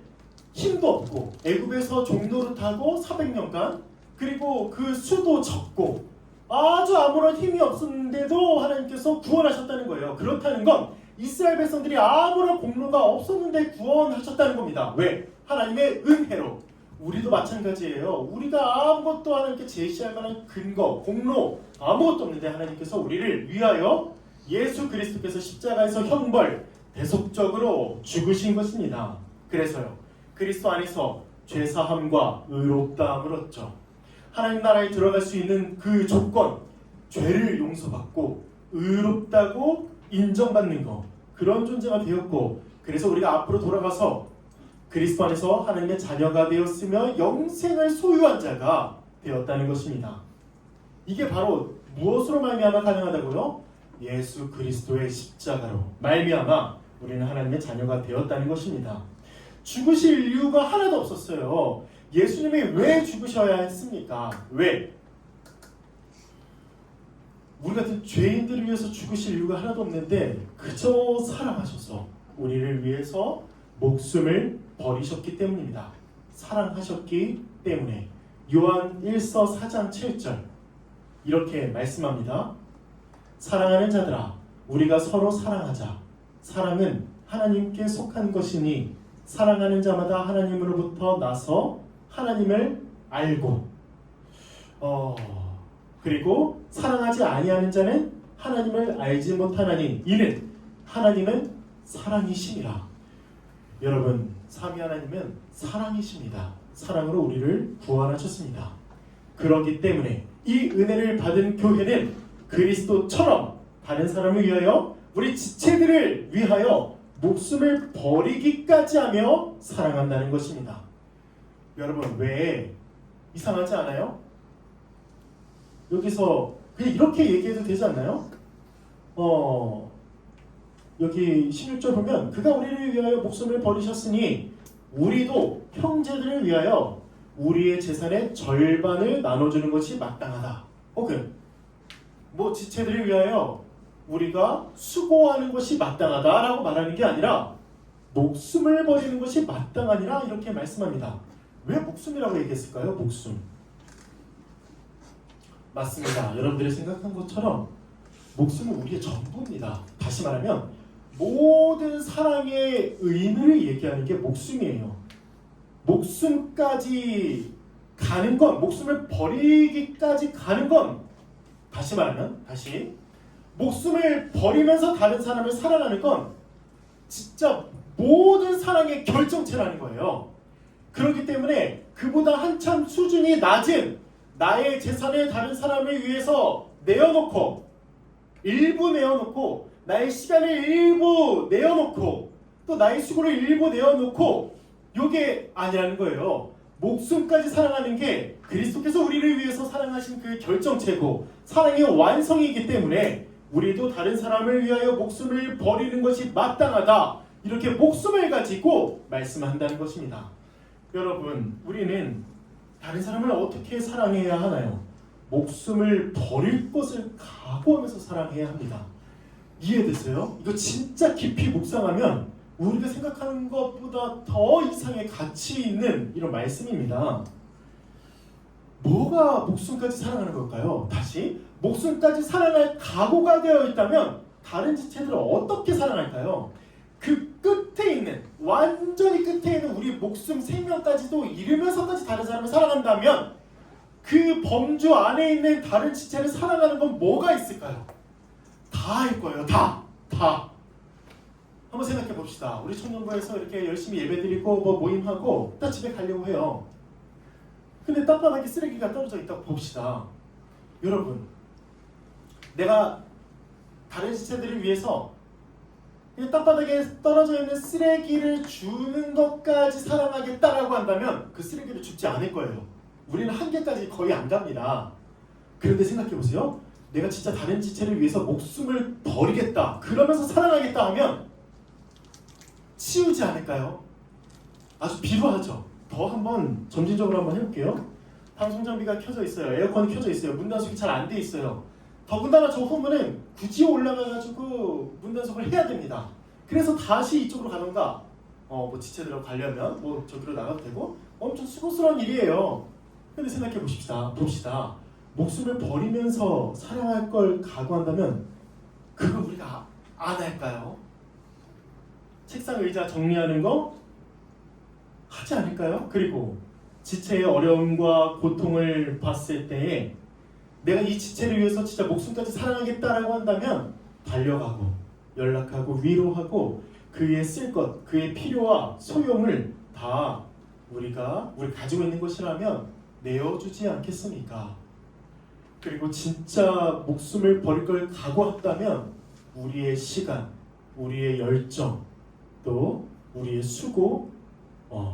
Speaker 4: 힘도 없고 애굽에서 종로를 타고 400년간, 그리고 그 수도 적고 아주 아무런 힘이 없었는데도 하나님께서 구원하셨다는 거예요. 그렇다는 건 이스라엘 백성들이 아무런 공로가 없었는데 구원하셨다는 겁니다. 왜? 하나님의 은혜로. 우리도 마찬가지예요. 우리가 아무것도 하나님께 제시할 만한 근거, 공로 아무것도 없는데 하나님께서 우리를 위하여 예수 그리스도께서 십자가에서 형벌, 대속적으로 죽으신 것입니다. 그래서요, 그리스도 안에서 죄사함과 의롭다함을 얻죠. 하나님 나라에 들어갈 수 있는 그 조건, 죄를 용서받고 의롭다고 인정받는 것, 그런 존재가 되었고, 그래서 우리가 앞으로 돌아가서 그리스도 안에서 하나님의 자녀가 되었으며 영생을 소유한 자가 되었다는 것입니다. 이게 바로 무엇으로 말미암아 가능하다고요? 예수 그리스도의 십자가로 말미암아 우리는 하나님의 자녀가 되었다는 것입니다. 죽으실 이유가 하나도 없었어요. 예수님이 왜 죽으셔야 했습니까? 왜? 우리 같은 죄인들을 위해서 죽으실 이유가 하나도 없는데 그저 사랑하셔서 우리를 위해서 목숨을 버리셨기 때문입니다. 사랑하셨기 때문에 요한 1서 4장 7절 이렇게 말씀합니다. 사랑하는 자들아 우리가 서로 사랑하자. 사랑은 하나님께 속한 것이니 사랑하는 자마다 하나님으로부터 나서 하나님을 알고 그리고 사랑하지 아니하는 자는 하나님을 알지 못하나니 이는 하나님은 사랑이심이라. 여러분 삼위 하나님은 사랑이십니다. 사랑으로 우리를 구원하셨습니다. 그렇기 때문에 이 은혜를 받은 교회는 그리스도처럼 다른 사람을 위하여 우리 지체들을 위하여 목숨을 버리기까지 하며 사랑한다는 것입니다. 여러분 왜 이상하지 않아요? 여기서 그냥 이렇게 얘기해도 되지 않나요? 여기 16절 보면 그가 우리를 위하여 목숨을 버리셨으니 우리도 형제들을 위하여 우리의 재산의 절반을 나눠주는 것이 마땅하다. 혹은 뭐 지체들을 위하여 우리가 수고하는 것이 마땅하다라고 말하는 게 아니라 목숨을 버리는 것이 마땅하니라 이렇게 말씀합니다. 왜 목숨이라고 얘기했을까요? 목숨. 맞습니다. 여러분들이 생각한 것처럼 목숨은 우리의 전부입니다. 다시 말하면 모든 사랑의 의미를 얘기하는 게 목숨이에요. 목숨까지 가는 건, 목숨을 버리기까지 가는 건, 다시 말하면, 목숨을 버리면서 다른 사람을 사랑하는 건 진짜 모든 사랑의 결정체라는 거예요. 그렇기 때문에 그보다 한참 수준이 낮은 나의 재산을 다른 사람을 위해서 내어놓고, 일부 내어놓고, 나의 시간을 일부 내어놓고, 또 나의 수고를 일부 내어놓고, 요게 아니라는 거예요. 목숨까지 사랑하는 게 그리스도께서 우리를 위해서 사랑하신 그 결정체고 사랑의 완성이기 때문에 우리도 다른 사람을 위하여 목숨을 버리는 것이 마땅하다. 이렇게 목숨을 가지고 말씀한다는 것입니다. 여러분, 우리는 다른 사람을 어떻게 사랑해야 하나요? 목숨을 버릴 것을 각오하면서 사랑해야 합니다. 이해되세요? 이거 진짜 깊이 묵상하면 우리가 생각하는 것보다 더 이상의 가치 있는 이런 말씀입니다. 뭐가 목숨까지 사랑하는 걸까요? 다시 목숨까지 사랑할 각오가 되어 있다면 다른 지체들을 어떻게 사랑할까요? 그 끝에 있는, 완전히 끝에 있는 우리 목숨 생명까지도 잃으면서까지 다른 사람을 사랑한다면 그 범주 안에 있는 다른 지체를 사랑하는 건 뭐가 있을까요? 다일 거예요. 다. 한번 생각해 봅시다. 우리 청년부에서 이렇게 열심히 예배드리고 뭐 모임하고 딱 집에 가려고 해요. 근데 땅바닥에 쓰레기가 떨어져 있다고 봅시다. 여러분, 내가 다른 지체들을 위해서 땅바닥에 떨어져 있는 쓰레기를 주는 것까지 사랑하겠다라고 한다면 그 쓰레기를 줍지 않을 거예요. 우리는 한계까지 거의 안 갑니다. 그런데 생각해 보세요. 내가 진짜 다른 지체를 위해서 목숨을 버리겠다, 그러면서 사랑하겠다 하면 치우지 않을까요? 아주 비루하죠. 더 한번 점진적으로 한번 해볼게요. 방송 장비가 켜져 있어요. 에어컨이 켜져 있어요. 문단속이 잘 안 돼 있어요. 더군다나 저 후문은 굳이 올라가가지고 문단속을 해야 됩니다. 그래서 다시 이쪽으로 가던가 뭐 지체들하고 가려면 뭐 저기로 나가도 되고 엄청 수고스러운 일이에요. 근데 생각해 봅시다. 목숨을 버리면서 사랑할 걸 각오한다면 그걸 우리가 안 할까요? 책상 의자 정리하는 거 하지 않을까요? 그리고 지체의 어려움과 고통을 봤을 때에 내가 이 지체를 위해서 진짜 목숨까지 사랑하겠다라고 한다면 달려가고 연락하고 위로하고 그의 쓸 것, 그의 필요와 소용을 다 우리 가지고 있는 것이라면 내어주지 않겠습니까? 그리고 진짜 목숨을 버릴 걸 각오했다면 우리의 시간, 우리의 열정, 또 우리의 수고,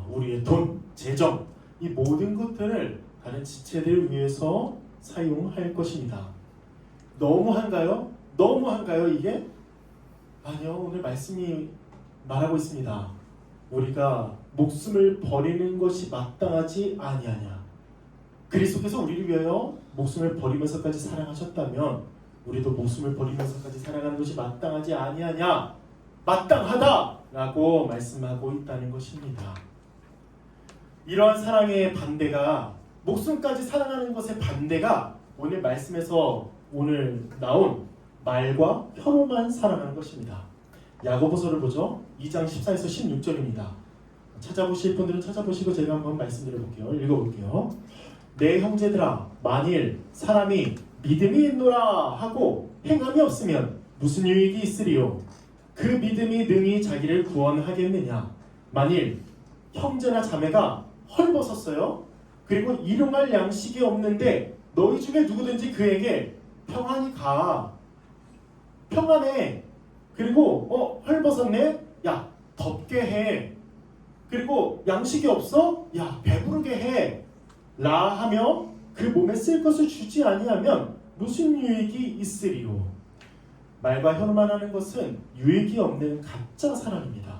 Speaker 4: 우리의 돈, 재정, 이 모든 것들을 다른 지체들을 위해서 사용할 것입니다. 너무한가요? 이게? 아니요. 오늘 말씀이 말하고 있습니다. 우리가 목숨을 버리는 것이 마땅하지 아니하냐. 그리스도께서 우리를 위하여 목숨을 버리면서까지 사랑하셨다면 우리도 목숨을 버리면서까지 사랑하는 것이 마땅하지 아니하냐. 마땅하다라고 말씀하고 있다는 것입니다. 이러한 사랑의 반대가 목숨까지 사랑하는 것의 반대가 오늘 말씀에서 오늘 나온 말과 혀로만 사랑하는 것입니다. 야고보서를 보죠. 2장 14에서 16절입니다. 찾아보실 분들은 찾아보시고 제가 한번 말씀드려 볼게요. 읽어볼게요. 내 형제들아, 만일 사람이 믿음이 있노라 하고 행함이 없으면 무슨 유익이 있으리요? 그 믿음이 능히 자기를 구원하겠느냐? 만일 형제나 자매가 헐벗었어요. 그리고 일용할 양식이 없는데 너희 중에 누구든지 그에게 평안히 가, 평안해, 그리고 헐벗었네? 야, 덥게 해, 그리고 양식이 없어? 야, 배부르게 해 라 하며 그 몸에 쓸 것을 주지 아니하면 무슨 유익이 있으리요? 말과 혀로만 하는 것은 유익이 없는 가짜 사랑입니다.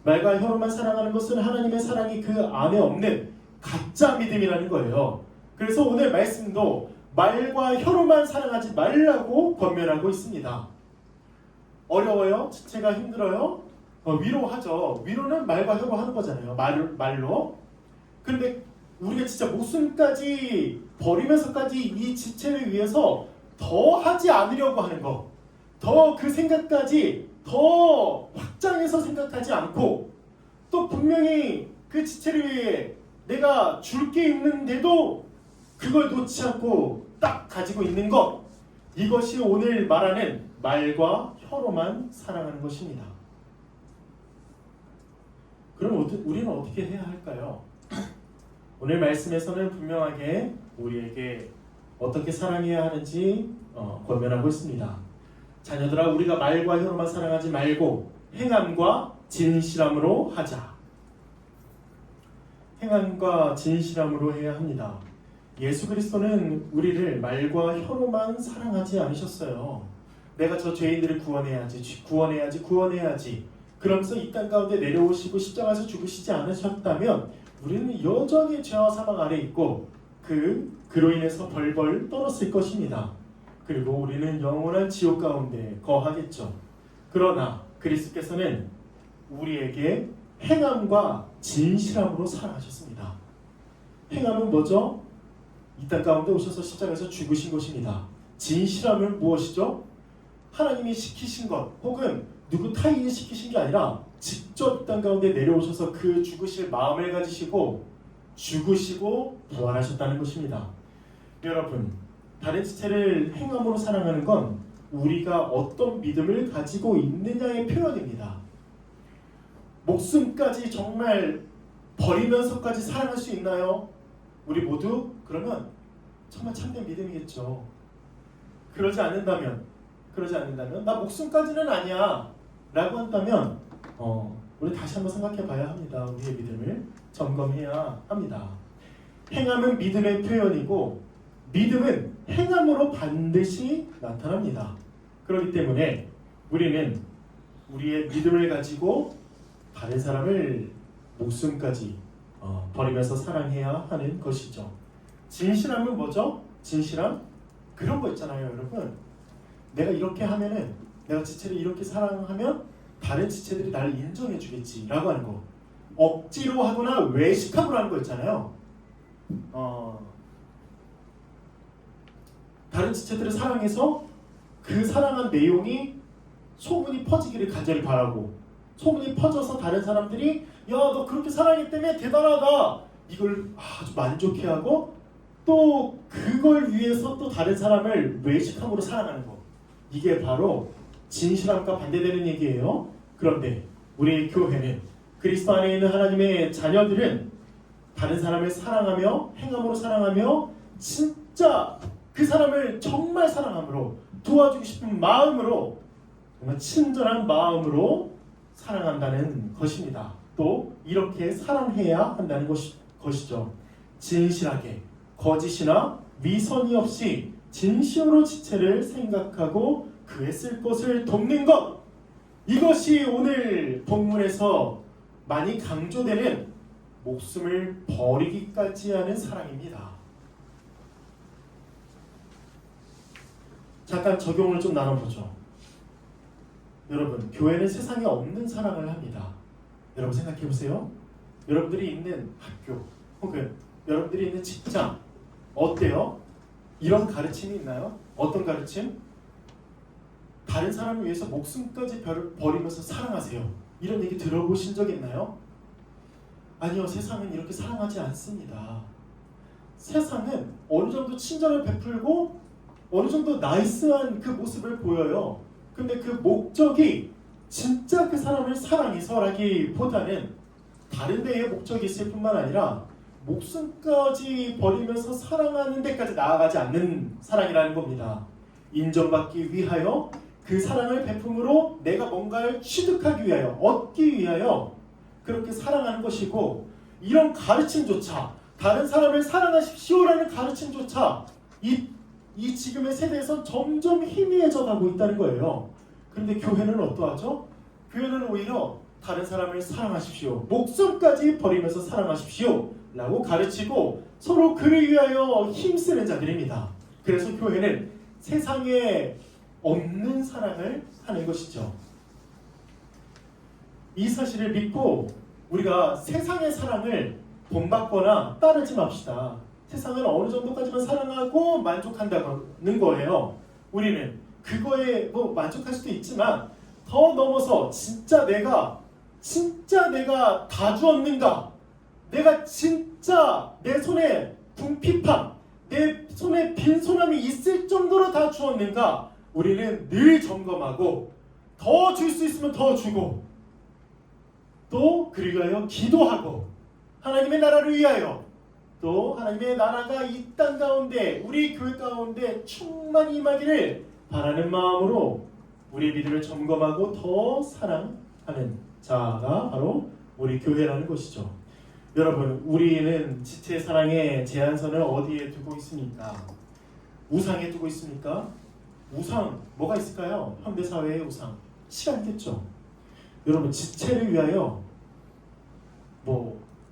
Speaker 4: 말과 혀로만 사랑하는 것은 하나님의 사랑이 그 안에 없는 가짜 믿음이라는 거예요. 그래서 오늘 말씀도 말과 혀로만 사랑하지 말라고 권면하고 있습니다. 어려워요? 지체가 힘들어요? 위로하죠. 위로는 말과 혀로 하는 거잖아요. 말로. 그런데 우리가 진짜 목숨까지 버리면서까지 이 지체를 위해서 더 하지 않으려고 하는 거, 더 그 생각까지 더 확장해서 생각하지 않고, 또 분명히 그 지체를 위해 내가 줄 게 있는데도 그걸 놓지 않고 딱 가지고 있는 것, 이것이 오늘 말하는 말과 혀로만 사랑하는 것입니다. 그럼 우리는 어떻게 해야 할까요? 오늘 말씀에서는 분명하게 우리에게 어떻게 사랑해야 하는지 권면하고 있습니다. 자녀들아, 우리가 말과 혀로만 사랑하지 말고 행함과 진실함으로 하자. 행함과 진실함으로 해야 합니다. 예수 그리스도는 우리를 말과 혀로만 사랑하지 않으셨어요. 내가 저 죄인들을 구원해야지 그러면서 이 땅 가운데 내려오시고 십자가에서 죽으시지 않으셨다면 우리는 여전히 죄와 사망 아래 있고 그로 인해서 벌벌 떨었을 것입니다. 그리고 우리는 영원한 지옥 가운데 거하겠죠. 그러나 그리스도께서는 우리에게 행함과 진실함으로 사랑하셨습니다. 행함은 뭐죠? 이 땅 가운데 오셔서 십자가에서 죽으신 것입니다. 진실함은 무엇이죠? 하나님이 시키신 것, 혹은 누구 타인이 시키신 게 아니라 직접 이 땅 가운데 내려오셔서 그 죽으실 마음을 가지시고 죽으시고 부활하셨다는 것입니다. 여러분, 다른 지체를 행함으로 사랑하는 건 우리가 어떤 믿음을 가지고 있느냐의 표현입니다. 목숨까지 정말 버리면서까지 사랑할 수 있나요? 우리 모두? 그러면 정말 참된 믿음이겠죠. 그러지 않는다면 나 목숨까지는 아니야 라고 한다면 우리 다시 한번 생각해 봐야 합니다. 우리의 믿음을 점검해야 합니다. 행함은 믿음의 표현이고 믿음은 행함으로 반드시 나타납니다. 그렇기 때문에 우리는 우리의 믿음을 가지고 다른 사람을 목숨까지 버리면서 사랑해야 하는 것이죠. 진실함은 뭐죠? 진실함? 그런 거 있잖아요, 여러분. 내가 이렇게 하면은, 내가 지체를 이렇게 사랑하면 다른 지체들이 나를 인정해 주겠지 라고 하는 거. 억지로 하거나 외식함으로 하는 거 있잖아요. 다른 지체들을 사랑해서 그 사랑한 내용이 소문이 퍼지기를 간절히 바라고, 소문이 퍼져서 다른 사람들이 야, 너 그렇게 사랑했기 때문에 대단하다, 이걸 아주 만족해하고 또 그걸 위해서 또 다른 사람을 외식함으로 사랑하는 거. 이게 바로 진실함과 반대되는 얘기예요. 그런데 우리의 교회는, 그리스도 안에 있는 하나님의 자녀들은 다른 사람을 사랑하며 행함으로 사랑하며 진짜 그 사람을 정말 사랑함으로, 도와주고 싶은 마음으로, 정말 친절한 마음으로 사랑한다는 것입니다. 또 이렇게 사랑해야 한다는 것이죠. 진실하게, 거짓이나 위선이 없이 진심으로 지체를 생각하고 그에 쓸 것을 돕는 것, 이것이 오늘 본문에서 많이 강조되는 목숨을 버리기까지 하는 사랑입니다. 잠깐 적용을 좀 나눠보죠. 여러분, 교회는 세상에 없는 사랑을 합니다. 여러분 생각해보세요. 여러분들이 있는 학교 혹은 여러분들이 있는 직장 어때요? 이런 가르침이 있나요? 어떤 가르침? 다른 사람을 위해서 목숨까지 버리면서 사랑하세요. 이런 얘기 들어보신 적 있나요? 아니요, 세상은 이렇게 사랑하지 않습니다. 세상은 어느 정도 친절을 베풀고 어느 정도 나이스한 그 모습을 보여요. 근데 그 목적이 진짜 그 사람을 사랑해서라기보다는 다른 데에 목적이 있을 뿐만 아니라 목숨까지 버리면서 사랑하는 데까지 나아가지 않는 사랑이라는 겁니다. 인정받기 위하여 그 사랑을 베품으로 내가 뭔가를 취득하기 위하여 얻기 위하여 그렇게 사랑하는 것이고, 이런 가르침조차 다른 사람을 사랑하십시오라는 가르침조차 이 지금의 세대에서 점점 희미해져 가고 있다는 거예요. 그런데 교회는 어떠하죠? 교회는 오히려 다른 사람을 사랑하십시오, 목숨까지 버리면서 사랑하십시오 라고 가르치고 서로 그를 위하여 힘쓰는 자들입니다. 그래서 교회는 세상에 없는 사랑을 하는 것이죠. 이 사실을 믿고 우리가 세상의 사랑을 본받거나 따르지 맙시다. 세상은 어느 정도까지만 사랑하고 만족한다는 거예요. 우리는 그거에 만족할 수도 있지만 더 넘어서 진짜 내가 다 주었는가? 내가 진짜 내 손에 궁핍함, 내 손에 빈손함이 있을 정도로 다 주었는가? 우리는 늘 점검하고 더 줄 수 있으면 더 주고 또 그를 위하여 기도하고 하나님의 나라를 위하여 또 하나님의 나라가 이 땅 가운데 우리 교회 가운데 충만히 임하기를 바라는 마음으로 우리의 믿음을 점검하고 더 사랑하는 자가 바로 우리 교회라는 것이죠. 여러분, 우리는 지체 사랑의 제한선을 어디에 두고 있습니까? 우상에 두고 있습니까? 우상 뭐가 있을까요? 현대사회의 우상 시간이겠죠. 여러분, 지체를 위하여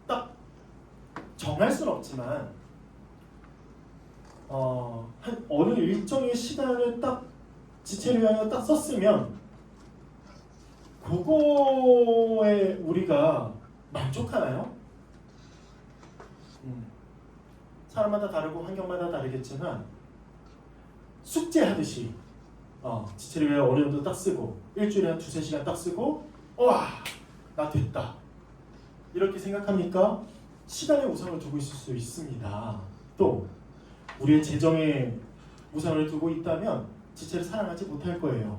Speaker 4: 딱 정할 수는 없지만 한 어느 일정의 시간을 딱 지체를 위하여 딱 썼으면 그거에 우리가 만족하나요? 사람마다 다르고 환경마다 다르겠지만 숙제하듯이 지체를 위하여 어느 정도 딱 쓰고 일주일에 한 2-3시간 딱 쓰고 와, 나 됐다 이렇게 생각합니까? 시간에 우상을 두고 있을 수 있습니다. 또 우리의 재정에 우상을 두고 있다면 지체를 사랑하지 못할 거예요.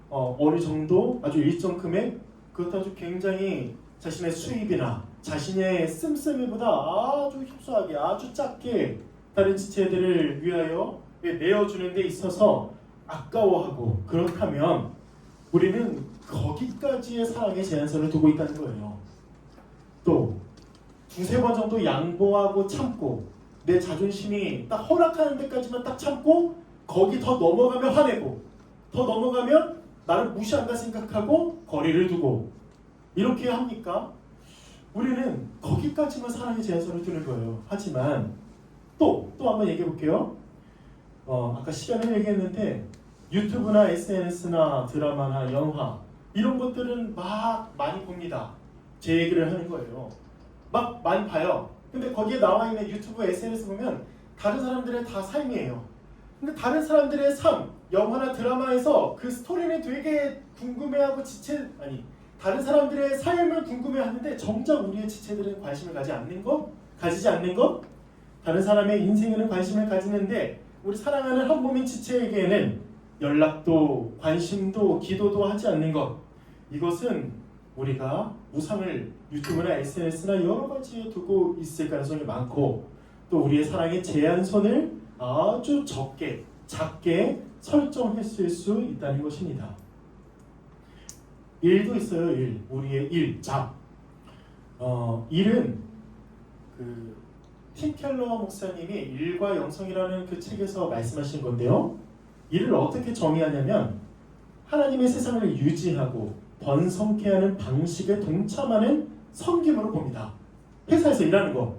Speaker 4: 어느 정도 아주 일정 금액, 그것도 아주 굉장히 자신의 수입이나 자신의 씀씀이보다 아주 협소하게 아주 작게 다른 지체들을 위하여 내어주는 데 있어서 아까워하고, 그렇다면 우리는 거기까지의 사랑의 제한선을 두고 있다는 거예요. 또 2-3번 정도 양보하고 참고 내 자존심이 딱 허락하는 데까지만 딱 참고 거기 더 넘어가면 화내고 더 넘어가면 나를 무시한다 생각하고 거리를 두고 이렇게 합니까? 우리는 거기까지만 사랑의 제한선을 두는 거예요. 하지만 또 한번 얘기해 볼게요. 아까 시간을 얘기했는데 유튜브나 SNS나 드라마나 영화 이런 것들은 막 많이 봅니다. 제 얘기를 하는 거예요. 막 많이 봐요. 근데 거기에 나와 있는 유튜브, SNS 보면 다른 사람들의 다 삶이에요. 근데 다른 사람들의 삶, 영화나 드라마에서 그 스토리는 되게 궁금해하고 다른 사람들의 삶을 궁금해하는데 정작 우리의 지체들은 관심을 가지지 않는 것, 다른 사람의 인생에는 관심을 가지는데 우리 사랑하는 한 몸인 지체에게는 연락도 관심도 기도도 하지 않는 것, 이것은 우리가 우상을 유튜브나 SNS나 여러 가지에 두고 있을 가능성이 많고 또 우리의 사랑의 제한선을 아주 작게 설정했을 수 있다는 것입니다. 일도 있어요. 우리의 일, 잡. 일은 팀 켈러 목사님이 일과 영성이라는 그 책에서 말씀하신 건데요. 일을 어떻게 정의하냐면 하나님의 세상을 유지하고 번성케 하는 방식에 동참하는 섬김으로 봅니다. 회사에서 일하는 거.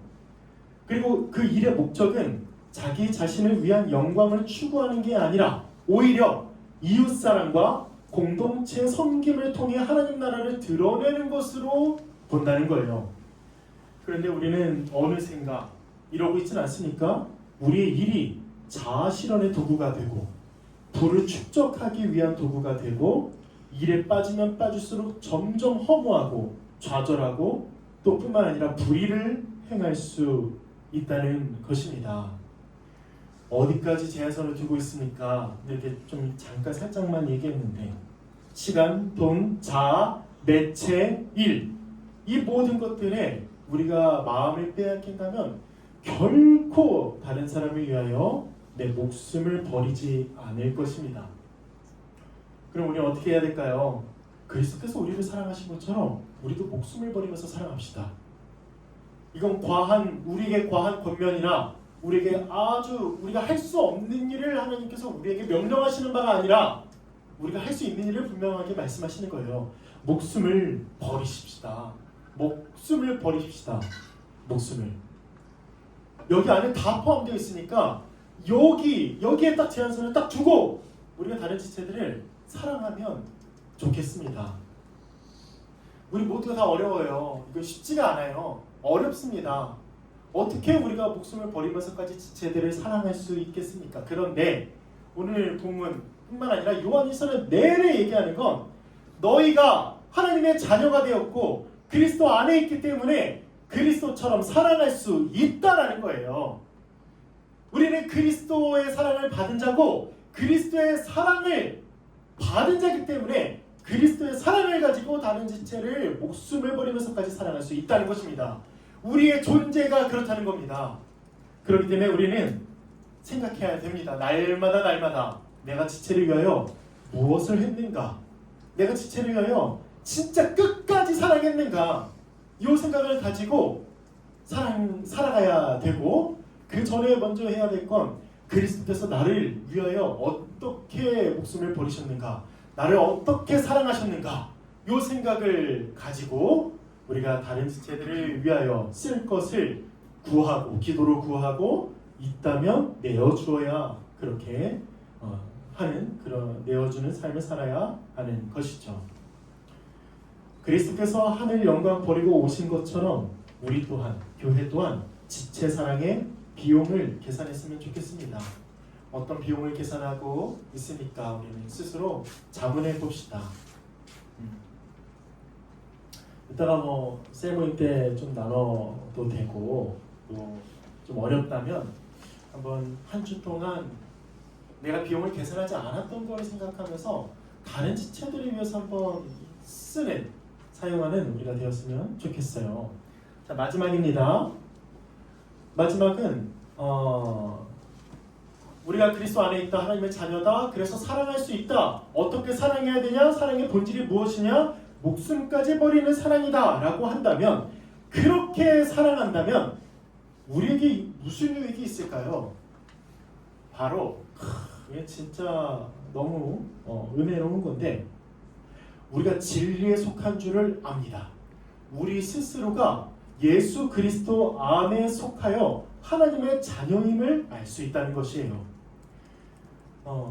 Speaker 4: 그리고 그 일의 목적은 자기 자신을 위한 영광을 추구하는 게 아니라 오히려 이웃사랑과 공동체 섬김을 통해 하나님 나라를 드러내는 것으로 본다는 거예요. 그런데 우리는 어느샌가 이러고 있지는 않습니까? 우리의 일이 자아 실현의 도구가 되고 부를 축적하기 위한 도구가 되고 일에 빠지면 빠질수록 점점 허무하고 좌절하고 또 뿐만 아니라 불의를 행할 수 있다는 것입니다. 어디까지 제한선을 두고 있습니까? 이렇게 좀 잠깐 살짝만 얘기했는데 시간, 돈, 자아, 매체, 일 이 모든 것들에 우리가 마음을 빼앗긴다면 결코 다른 사람을 위하여 내 목숨을 버리지 않을 것입니다. 그럼 우리는 어떻게 해야 될까요? 그리스도께서 우리를 사랑하신 것처럼 우리도 목숨을 버리면서 사랑합시다. 이건 우리에게 과한 권면이나 우리에게 우리가 할 수 없는 일을 하나님께서 우리에게 명령하시는 바가 아니라 우리가 할 수 있는 일을 분명하게 말씀하시는 거예요. 목숨을 버리십시다. 목숨을 버리십시다. 목숨을. 여기 안에 다 포함되어 있으니까 여기에 딱 제한선을 딱 두고 우리가 다른 지체들을 사랑하면 좋겠습니다. 우리 모두가 다 어려워요. 이거 쉽지가 않아요. 어렵습니다. 어떻게 우리가 목숨을 버리면서까지 지체들을 사랑할 수 있겠습니까? 그런데 오늘 본문뿐만 아니라 요한일서는 내내 얘기하는 건 너희가 하나님의 자녀가 되었고 그리스도 안에 있기 때문에 그리스도처럼 사랑할 수 있다라는 거예요. 우리는 그리스도의 사랑을 받은 자고 그리스도의 사랑을 받은 자이기 때문에 그리스도의 사랑을 가지고 다른 지체를 목숨을 버리면서까지 사랑할 수 있다는 것입니다. 우리의 존재가 그렇다는 겁니다. 그렇기 때문에 우리는 생각해야 됩니다. 날마다 내가 지체를 위하여 무엇을 했는가? 내가 지체를 위하여 진짜 끝까지 사랑했는가? 이 생각을 가지고 살아가야 되고 그 전에 먼저 해야 될 건 그리스도께서 나를 위하여 어떻게 목숨을 버리셨는가? 나를 어떻게 사랑하셨는가? 이 생각을 가지고 우리가 다른 지체들을 위하여 쓸 것을 구하고 기도로 구하고 있다면 내어주어야 그렇게 하는 그런 내어주는 삶을 살아야 하는 것이죠. 그리스도께서 하늘 영광 버리고 오신 것처럼 우리 또한 교회 또한 지체 사랑의 비용을 계산했으면 좋겠습니다. 어떤 비용을 계산하고 있습니까? 우리는 스스로 자문해 봅시다. 이따가 셀 모임 때 좀 나눠도 되고 또 좀 어렵다면 한번 한 주 동안 내가 비용을 계산하지 않았던 걸 생각하면서 다른 지체들을 위해서 한번 사용하는 우리가 되었으면 좋겠어요. 자, 마지막입니다. 마지막은 우리가 그리스도 안에 있다. 하나님의 자녀다. 그래서 사랑할 수 있다. 어떻게 사랑해야 되냐? 사랑의 본질이 무엇이냐? 목숨까지 버리는 사랑이다 라고 한다면 그렇게 사랑한다면 우리에게 무슨 유익이 있을까요? 바로 이게 진짜 너무 은혜로운 건데 우리가 진리에 속한 줄을 압니다. 우리 스스로가 예수 그리스도 안에 속하여 하나님의 자녀임을 알 수 있다는 것이에요.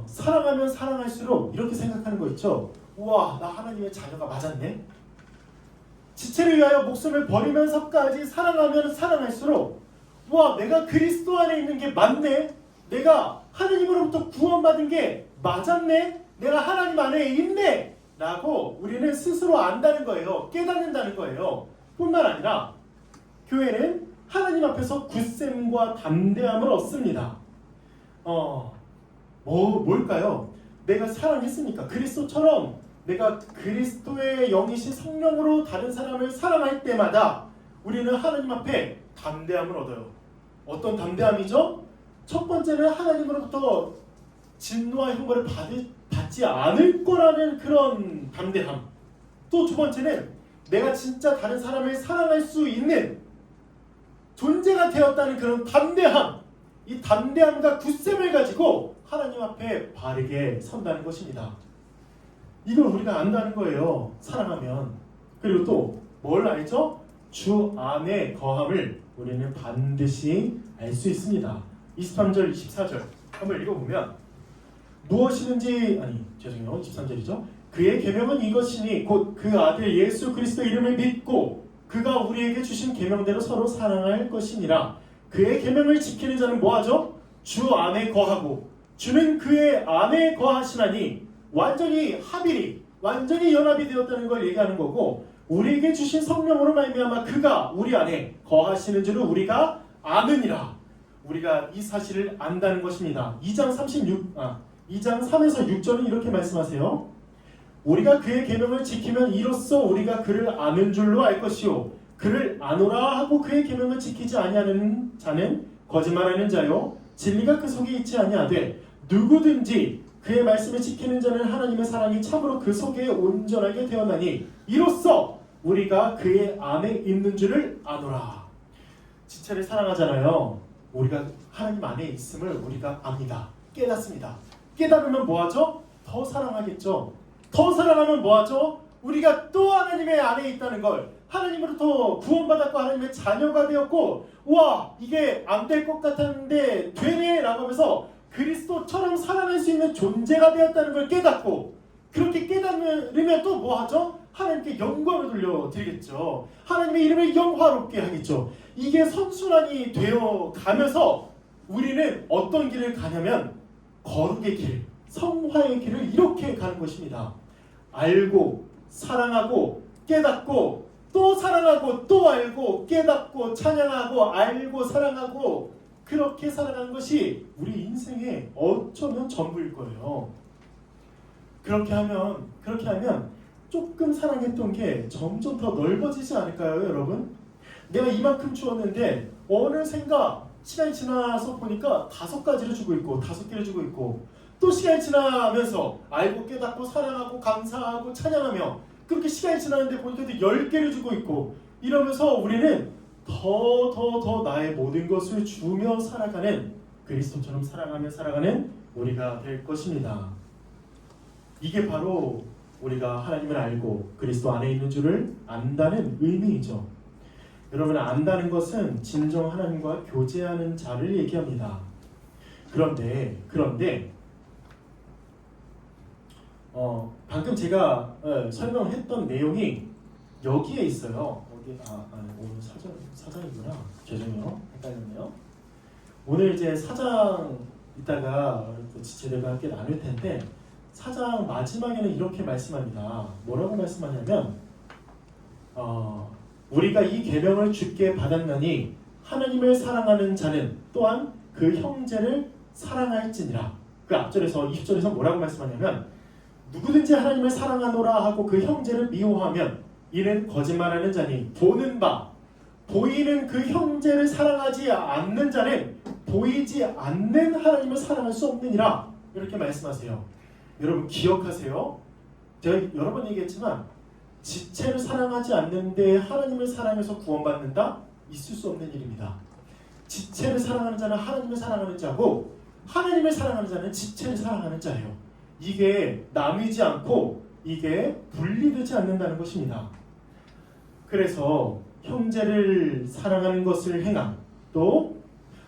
Speaker 4: 사랑하면 사랑할수록 이렇게 생각하는 거 있죠. 우와, 나 하나님의 자녀가 맞았네. 지체를 위하여 목숨을 버리면서까지 사랑하면 사랑할수록 우와, 내가 그리스도 안에 있는 게 맞네. 내가 하나님으로부터 구원받은 게 맞았네. 내가 하나님 안에 있네 라고 우리는 스스로 안다는 거예요. 깨닫는다는 거예요. 뿐만 아니라 교회는 하나님 앞에서 굳셈과 담대함을 얻습니다. 뭘까요? 내가 사랑했으니까 그리스도처럼 내가 그리스도의 영이신 성령으로 다른 사람을 사랑할 때마다 우리는 하나님 앞에 담대함을 얻어요. 어떤 담대함이죠? 첫 번째는 하나님으로부터 진노와 형벌을 받지 않을 거라는 그런 담대함. 또 두 번째는 내가 진짜 다른 사람을 사랑할 수 있는 존재가 되었다는 그런 담대함. 이 담대함과 굳셈을 가지고 하나님 앞에 바르게 선다는 것입니다. 이걸 우리가 안다는 거예요. 사랑하면. 그리고 또 뭘 알죠? 주 안에 거함을 우리는 반드시 알 수 있습니다. 23절, 24절 한번 읽어보면 무엇이든지 23절이죠. 그의 계명은 이것이니 곧 그 아들 예수 그리스도 이름을 믿고 그가 우리에게 주신 계명대로 서로 사랑할 것이니라. 그의 계명을 지키는 자는 뭐하죠? 주 안에 거하고 주는 그의 안에 거하시나니 완전히 합일이 완전히 연합이 되었다는 걸 얘기하는 거고, 우리에게 주신 성령으로 말미암아 그가 우리 안에 거하시는 줄을 우리가 아느니라. 우리가 이 사실을 안다는 것입니다. 2장 3에서 6절은 이렇게 말씀하세요. 우리가 그의 계명을 지키면 이로써 우리가 그를 아는 줄로 알 것이요 그를 아노라 하고 그의 계명을 지키지 아니하는 자는 거짓말하는 자요 진리가 그 속에 있지 아니하되 누구든지 그의 말씀을 지키는 자는 하나님의 사랑이 참으로 그 속에 온전하게 되었나니 이로써 우리가 그의 안에 있는 줄을 아노라. 지체를 사랑하잖아요. 우리가 하나님 안에 있음을 우리가 압니다. 깨닫습니다. 깨달으면 뭐하죠? 더 사랑하겠죠. 더 사랑하면 뭐하죠? 우리가 또 하나님의 안에 있다는 걸, 하나님으로부터 구원받았고 하나님의 자녀가 되었고, 와 이게 안 될 것 같았는데 되네 라고 하면서 그리스도처럼 살아날 수 있는 존재가 되었다는 걸 깨닫고, 그렇게 깨달으면 또 뭐하죠? 하나님께 영광을 돌려드리겠죠. 하나님의 이름을 영화롭게 하겠죠. 이게 선순환이 되어 가면서 우리는 어떤 길을 가냐면 거룩의 길, 성화의 길을 이렇게 가는 것입니다. 알고 사랑하고 깨닫고 또 사랑하고 또 알고 깨닫고 찬양하고 알고 사랑하고 그렇게 살아가는 것이 우리 인생의 어쩌면 전부일 거예요. 그렇게 하면 조금 사랑했던 게 점점 더 넓어지지 않을까요, 여러분? 내가 이만큼 주었는데 어느샌가 시간이 지나서 보니까 5가지를 주고 있고 5개를 주고 있고, 또 시간이 지나면서 알고 깨닫고 사랑하고 감사하고 찬양하며 그렇게 시간이 지나는데 보니까 또 10개를 주고 있고, 이러면서 우리는 더 나의 모든 것을 주며 살아가는, 그리스도처럼 사랑하며 살아가는 우리가 될 것입니다. 이게 바로 우리가 하나님을 알고 그리스도 안에 있는 줄을 안다는 의미이죠. 여러분, 안다는 것은 진정 하나님과 교제하는 자를 얘기합니다. 그런데 방금 제가 설명했던 내용이 여기에 있어요. 오늘 사장이구나. 죄송해요. 헷갈렸네요. 오늘 이제 사장 이따가 지체들과 함께 나눌 텐데, 사장 마지막에는 이렇게 말씀합니다. 뭐라고 말씀하냐면 우리가 이 계명을 주께 받았나니 하나님을 사랑하는 자는 또한 그 형제를 사랑할지니라. 그 앞절에서 20절에서 뭐라고 말씀하냐면 누구든지 하나님을 사랑하노라 하고 그 형제를 미워하면 이는 거짓말하는 자니 보이는 그 형제를 사랑하지 않는 자는 보이지 않는 하나님을 사랑할 수 없느니라. 이렇게 말씀하세요. 여러분 기억하세요. 제가 여러 번 얘기했지만 지체를 사랑하지 않는데 하나님을 사랑해서 구원받는다? 있을 수 없는 일입니다. 지체를 사랑하는 자는 하나님을 사랑하는 자고, 하나님을 사랑하는 자는 지체를 사랑하는 자예요. 이게 나뉘지 않고 이게 분리되지 않는다는 것입니다. 그래서 형제를 사랑하는 것을 행함, 또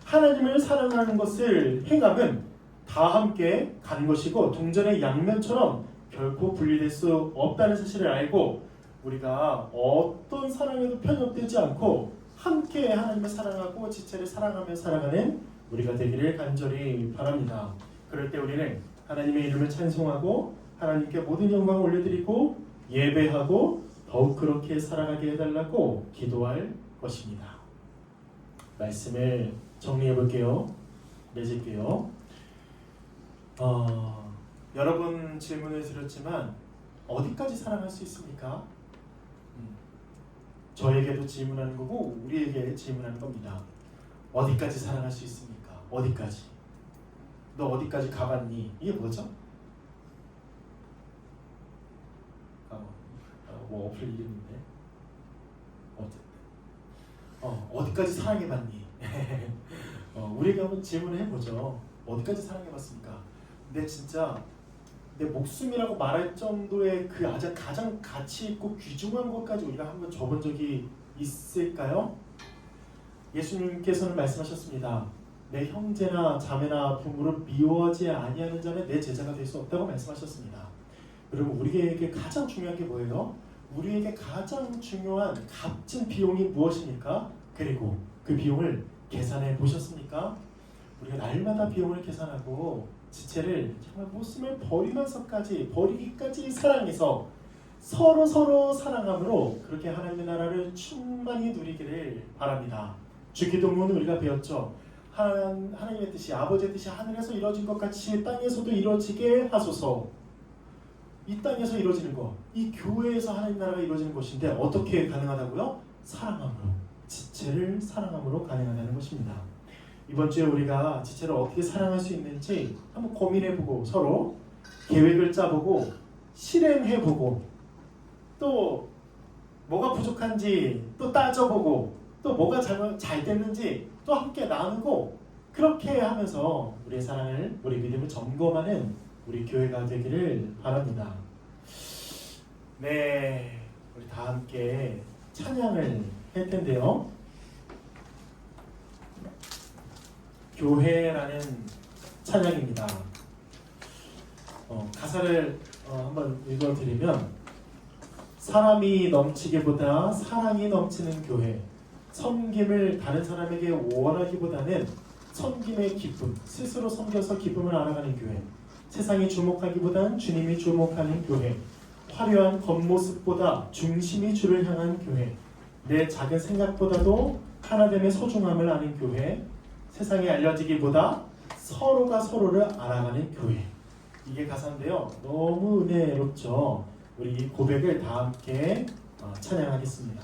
Speaker 4: 하나님을 사랑하는 것을 행함은 다 함께 가는 것이고 동전의 양면처럼 결코 분리될 수 없다는 사실을 알고, 우리가 어떤 사랑에도 편협되지 않고 함께 하나님을 사랑하고 지체를 사랑하며 살아가는 우리가 되기를 간절히 바랍니다. 그럴 때 우리는 하나님의 이름을 찬송하고 하나님께 모든 영광을 올려드리고 예배하고 더욱 그렇게 살아가게 해달라고 기도할 것입니다. 말씀을 정리해 볼게요. 맺을게요. 여러분 질문을 드렸지만 어디까지 사랑할 수 있습니까? 저에게도 질문하는 거고 우리에게 질문하는 겁니다. 어디까지 사랑할 수 있습니까? 어디까지? 너 어디까지 가봤니? 이게 뭐죠? 뭐 어플 이름인데 어쨌든 어디까지 사랑해봤니? 우리에게 한번 질문해보죠. 어디까지 사랑해봤습니까? 근데 진짜 내 목숨이라고 말할 정도의 그 가장 가치 있고 귀중한 것까지 우리가 한번 줘본 적이 있을까요? 예수님께서는 말씀하셨습니다. 내 형제나 자매나 부모를 미워하지 아니하는 자는 내 제자가 될 수 없다고 말씀하셨습니다. 여러분, 우리에게 가장 중요한 게 뭐예요? 우리에게 가장 중요한 값진 비용이 무엇입니까? 그리고 그 비용을 계산해 보셨습니까? 우리가 날마다 비용을 계산하고 지체를 정말 목숨을 버리기까지 사랑해서 서로 사랑함으로 그렇게 하나님의 나라를 충만히 누리기를 바랍니다. 주기도문은 우리가 배웠죠. 하나님의 뜻이, 아버지의 뜻이 하늘에서 이루어진 것 같이 땅에서도 이루어지게 하소서. 이 땅에서 이루어지는 것, 이 교회에서 하나님 나라가 이루어지는 것인데 어떻게 가능하다고요? 사랑함으로, 지체를 사랑함으로 가능하다는 것입니다. 이번 주에 우리가 지체를 어떻게 사랑할 수 있는지 한번 고민해보고 서로 계획을 짜보고 실행해보고 또 뭐가 부족한지 또 따져보고 또 뭐가 잘 됐는지 또 함께 나누고 그렇게 하면서 우리의 사랑을, 우리 믿음을 점검하는 우리 교회가 되기를 바랍니다. 네, 우리 다 함께 찬양을 할 텐데요. 교회라는 찬양입니다. 가사를 한번 읽어드리면 사람이 넘치기보다 사랑이 넘치는 교회, 섬김을 다른 사람에게 원하기보다는 섬김의 기쁨, 스스로 섬겨서 기쁨을 알아가는 교회, 세상이 주목하기보다는 주님이 주목하는 교회, 화려한 겉모습보다 중심이 주를 향한 교회, 내 작은 생각보다도 하나됨의 소중함을 아는 교회, 세상에 알려지기보다 서로가 서로를 알아가는 교회. 이게 가사인데요. 너무 은혜롭죠. 우리 이 고백을 다 함께 찬양하겠습니다.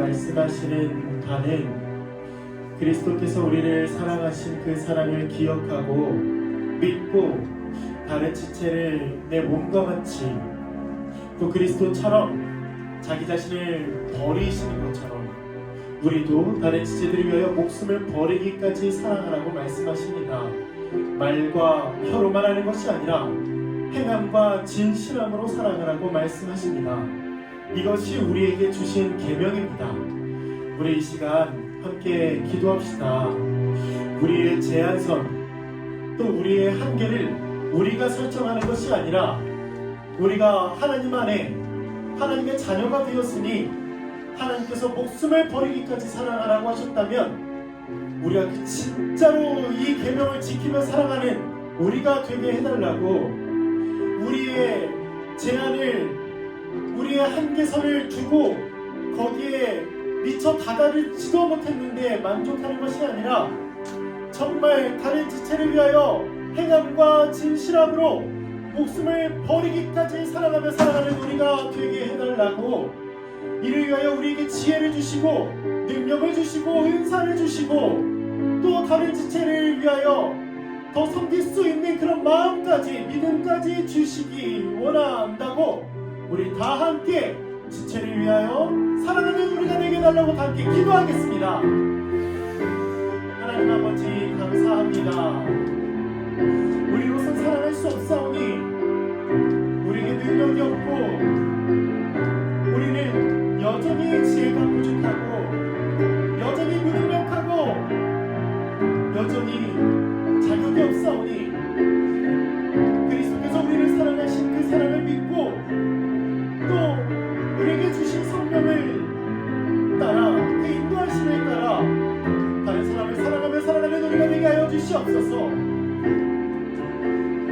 Speaker 4: 말씀하시는 바는 그리스도께서 우리를 사랑하신 그 사랑을 기억하고 믿고 다른 지체를 내 몸과 같이 또 그리스도처럼 자기 자신을 버리시는 것처럼 우리도 다른 지체들을 위하여 목숨을 버리기까지 사랑하라고 말씀하십니다. 말과 혀로만 하는 것이 아니라 행함과 진실함으로 사랑하라고 말씀하십니다. 이것이 우리에게 주신 계명입니다. 우리 이 시간 함께 기도합시다. 우리의 제한선 또 우리의 한계를 우리가 설정하는 것이 아니라 우리가 하나님 안에 하나님의 자녀가 되었으니 하나님께서 목숨을 버리기까지 사랑하라고 하셨다면 우리가 진짜로 이 계명을 지키며 사랑하는 우리가 되게 해달라고 우리의 제한을 우리의 한계선을 두고 거기에 미처 다다르지도 못했는데 만족하는 것이 아니라 정말 다른 지체를 위하여 행함과 진실함으로 목숨을 버리기까지 사랑하며 살아가는 우리가 되게 해달라고 이를 위하여 우리에게 지혜를 주시고 능력을 주시고 은사를 주시고 또 다른 지체를 위하여 더 섬길 수 있는 그런 마음까지 믿음까지 주시기 원한다고 우리 다 함께 지체를 위하여 사랑하는 우리가 되게 해달라고 다 함께 기도하겠습니다. 하나님 아버지 감사합니다. 우리로선 사랑할 수 없사오니 우리에게 능력이 없고 우리는 여전히 지혜가 부족하고 여전히 무능력하고 여전히 자격이 없사오니 그리스도께서 우리를 사랑하신 그 사랑을 믿고 또 우리에게 주신 성령을 따라 그 인도하심을 따라 다른 사람을 사랑하며 살아가는 우리가 되게 하여 주시옵소서.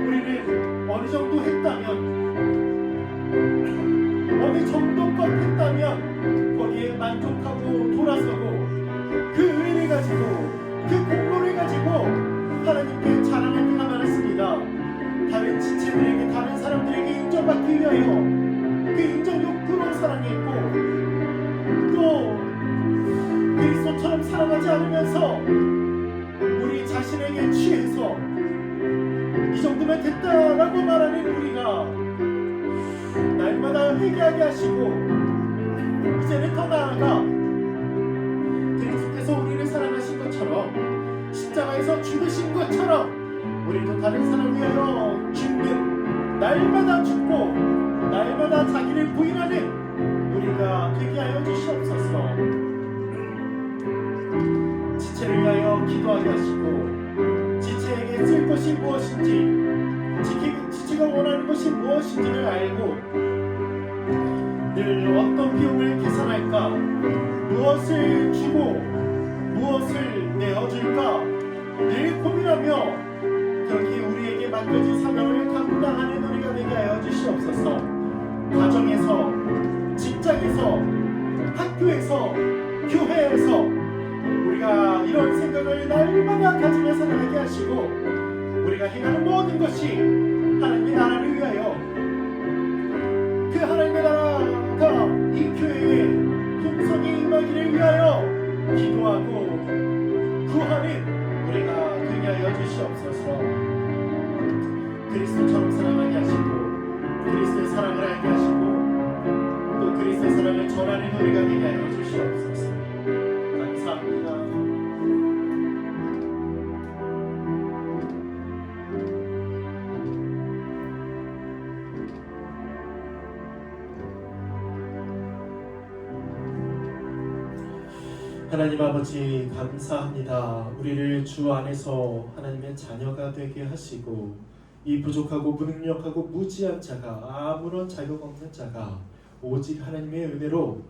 Speaker 4: 우리는 어느 정도 했다면 어느 정도껏 했다면 거기에 만족하고 돌아서고 그 은혜를 가지고 그 공로를 가지고 하나님께 자랑할 때가 많았습니다. 다른 지체들에게 다른 사람들에게 인정받기 위하여 그 인정 욕구로 사랑했고 또 그리스도처럼 사랑하지 않으면서 우리 자신에게 취해서 이 정도면 됐다라고 말하는 우리가 날마다 회개하게 하시고 이제는 더 나아가 그리스도께서 우리를 사랑하신 것처럼 십자가에서 죽으신 것처럼 우리도 다른 사람을 위하여 죽는 날마다 죽고 날마다 자기를 부인하는 우리가 되게 하여 주시옵소서. 지체를 위하여 기도하게 하시고 지체에게 쓸 것이 무엇인지 지체가 원하는 것이 무엇인지를 알고 늘 어떤 비용을 계산할까 무엇을 주고 무엇을 내어줄까 늘 고민하며 그렇게 우리에게 맡겨진 사명을 감당하는 우리가 되게 하여 주시옵소서. 가정에서 직장에서 학교에서 교회에서 우리가 이런 생각을 날마다 가지며 살아가게 하시고 우리가 행하는 모든 것이 하나님의 나라를 위하여 그 하나님의 나라가 이 교회에 풍성히 임하기를 위하여 기도하고 구하는 우리가 되게 하여 주시옵소서. 그리스도처럼 사랑하게 하시고 그리스도의 사랑을 알게 하시고 또 그리스도의 사랑을 전하는 우리가 되게 하여 주시옵소서. 감사합니다. 하나님 아버지 감사합니다. 우리를 주 안에서 하나님의 자녀가 되게 하시고 이 부족하고 무능력하고 무지한 자가 아무런 자격 없는 자가 오직 하나님의 은혜로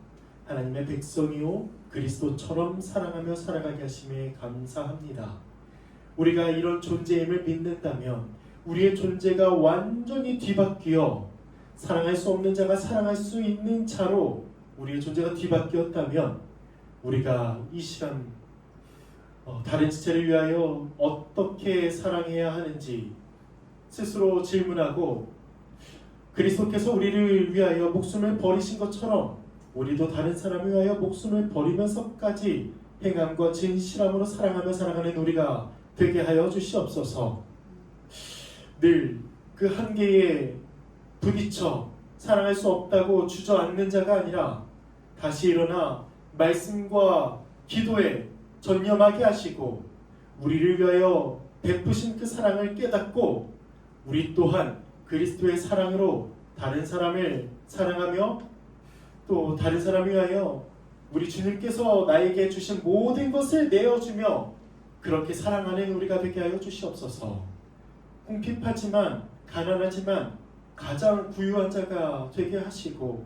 Speaker 4: 하나님의 백성이요 그리스도처럼 사랑하며 살아가게 하심에 감사합니다. 우리가 이런 존재임을 믿는다면 우리의 존재가 완전히 뒤바뀌어 사랑할 수 없는 자가 사랑할 수 있는 자로 우리의 존재가 뒤바뀌었다면 우리가 이 시간 다른 지체를 위하여 어떻게 사랑해야 하는지 스스로 질문하고 그리스도께서 우리를 위하여 목숨을 버리신 것처럼 우리도 다른 사람을 위하여 목숨을 버리면서까지 행함과 진실함으로 사랑하며 살아가는 우리가 되게 하여 주시옵소서. 늘 그 한계에 부딪혀 사랑할 수 없다고 주저앉는 자가 아니라 다시 일어나 말씀과 기도에 전념하게 하시고 우리를 위하여 베푸신 그 사랑을 깨닫고 우리 또한 그리스도의 사랑으로 다른 사람을 사랑하며 또 다른 사람을 위하여 우리 주님께서 나에게 주신 모든 것을 내어주며 그렇게 사랑하는 우리가 되게 하여 주시옵소서. 궁핍하지만 가난하지만 가장 부유한 자가 되게 하시고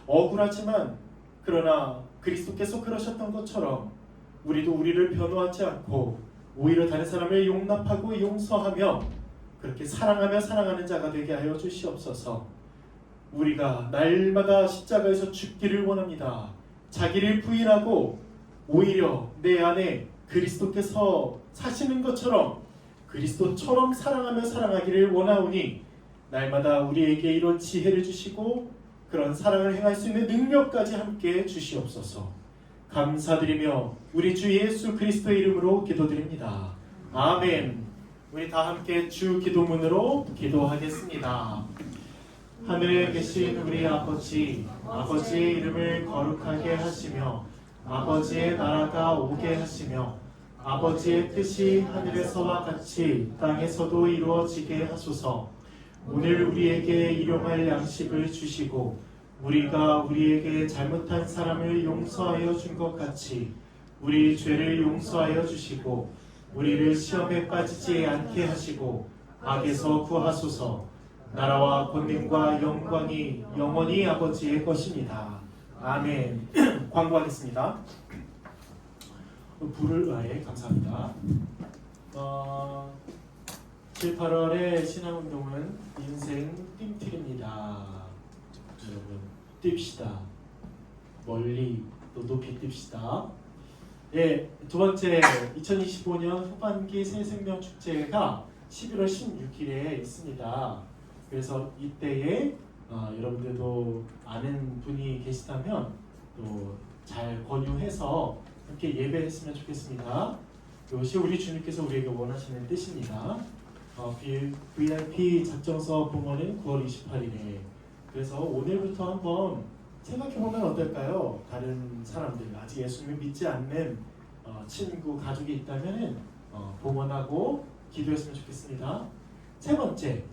Speaker 4: 억울하지만 그러나 그리스도께서 그러셨던 것처럼 우리도 우리를 변호하지 않고 오히려 다른 사람을 용납하고 용서하며 그렇게 사랑하며 사랑하는 자가 되게 하여 주시옵소서. 우리가 날마다 십자가에서 죽기를 원합니다. 자기를 부인하고 오히려 내 안에 그리스도께서 사시는 것처럼 그리스도처럼 사랑하며 사랑하기를 원하오니 날마다 우리에게 이런 지혜를 주시고 그런 사랑을 행할 수 있는 능력까지 함께 주시옵소서. 감사드리며 우리 주 예수 그리스도의 이름으로 기도드립니다. 아멘. 우리 다 함께 주 기도문으로 기도하겠습니다. 하늘에 계신 우리 아버지, 아버지의 이름을 거룩하게 하시며 아버지의 나라가 오게 하시며 아버지의 뜻이 하늘에서와 같이 땅에서도 이루어지게 하소서. 오늘 우리에게 일용할 양식을 주시고 우리가 우리에게 잘못한 사람을 용서하여 준 것 같이 우리 죄를 용서하여 주시고 우리를 시험에 빠지지 않게 하시고 악에서 구하소서. 나라와 권능과 영광이 영원히 아버지의 것입니다. 아멘. 광고하겠습니다. 불을 감사합니다. 7, 8월의 신앙운동은 인생 띵틀입니다. 여러분 뜁시다. 멀리 또 높이 뜁시다. 네, 두 번째 2025년 후반기 새생명 축제가 11월 16일에 있습니다. 그래서 이때에 여러분들도 아는 분이 계시다면 또 잘 권유해서 함께 예배했으면 좋겠습니다. 이것이 우리 주님께서 우리에게 원하시는 뜻입니다. VIP 작정서 봉헌은 9월 28일에 그래서 오늘부터 한번 생각해보면 어떨까요? 다른 사람들 아직 예수님을 믿지 않는 친구, 가족이 있다면 봉헌하고 기도했으면 좋겠습니다. 세 번째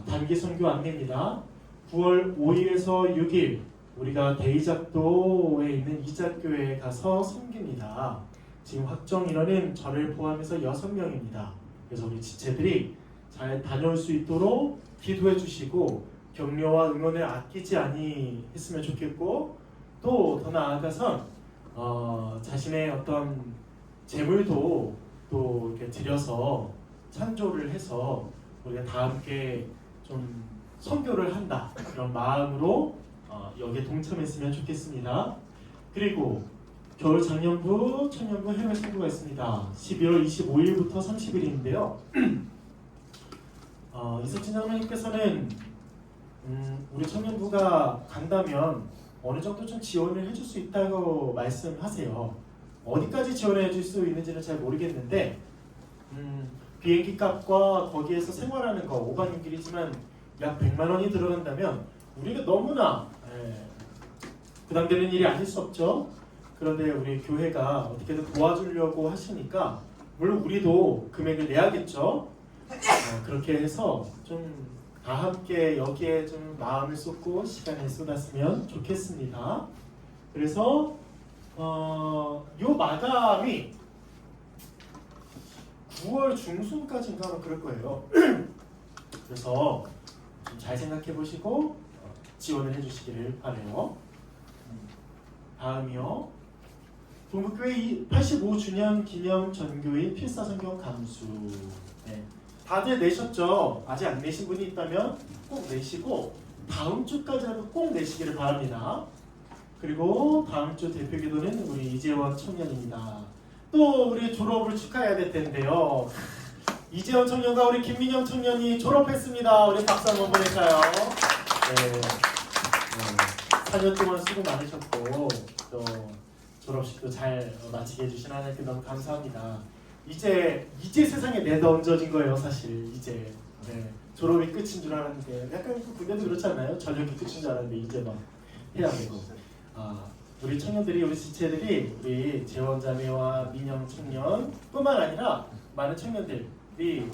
Speaker 4: 단기 선교 안내입니다. 9월 5일에서 6일 우리가 대이작도에 있는 이작교회에 가서 섬깁니다. 지금 확정 인원은 저를 포함해서 6명입니다. 그래서 우리 지체들이 잘 다녀올 수 있도록 기도해 주시고 격려와 응원을 아끼지 아니했으면 좋겠고 또 더 나아가서 자신의 어떤 재물도 또 이렇게 드려서 찬조를 해서 우리가 다 함께 좀 선교를 한다 그런 마음으로 여기에 동참했으면 좋겠습니다. 그리고 겨울 작년부, 청년부 해외 선교가 있습니다. 12월 25일부터 30일인데요. 이석진 장로님께서는 우리 청년부가 간다면 어느 정도 좀 지원을 해줄 수 있다고 말씀하세요. 어디까지 지원을 해줄 수 있는지는 잘 모르겠는데 비행기 값과 거기에서 생활하는 거 5박 6일이지만 약 100만 원이 들어간다면 우리가 너무나 부담되는 일이 아닐 수 없죠. 그런데 우리 교회가 어떻게든 도와주려고 하시니까 물론 우리도 금액을 내야겠죠. 그렇게 해서 좀 다 함께 여기에 좀 마음을 쏟고 시간을 쏟았으면 좋겠습니다. 그래서 요 마감이 9월 중순까지인가 아마 그럴 거예요. 그래서 좀 잘 생각해 보시고 지원을 해주시기를 바라요. 다음이요. 동북교회 85주년 기념 전교인 필사성경 감수. 네. 다들 내셨죠? 아직 안 내신 분이 있다면 꼭 내시고 다음 주까지라도 꼭 내시기를 바랍니다. 그리고 다음 주 대표 기도는 우리 이재원 청년입니다. 또 우리 졸업을 축하해야 될 텐데요. 이재원 청년과 우리 김민영 청년이 졸업했습니다. 우리 박수 한번 보낼까요? 네. 4년 동안 수고 많으셨고 또 졸업식도 잘 마치게 해주신 하나님께 너무 감사합니다. 이제 세상에 내던져진 거예요, 사실. 이제 졸업이 끝인 줄 알았는데 약간 그 군대도 그렇지 않나요? 전역이 끝인 줄 알았는데 이제 막 해야 되고. 우리 청년들이, 우리 지체들이, 우리 재원자매와 민영 청년뿐만 아니라 많은 청년들이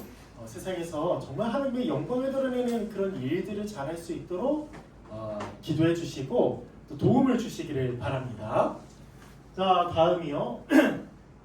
Speaker 4: 세상에서 정말 하나님의 영광을 드러내는 그런 일들을 잘할 수 있도록 기도해 주시고 또 도움을 주시기를 바랍니다. 자, 다음이요.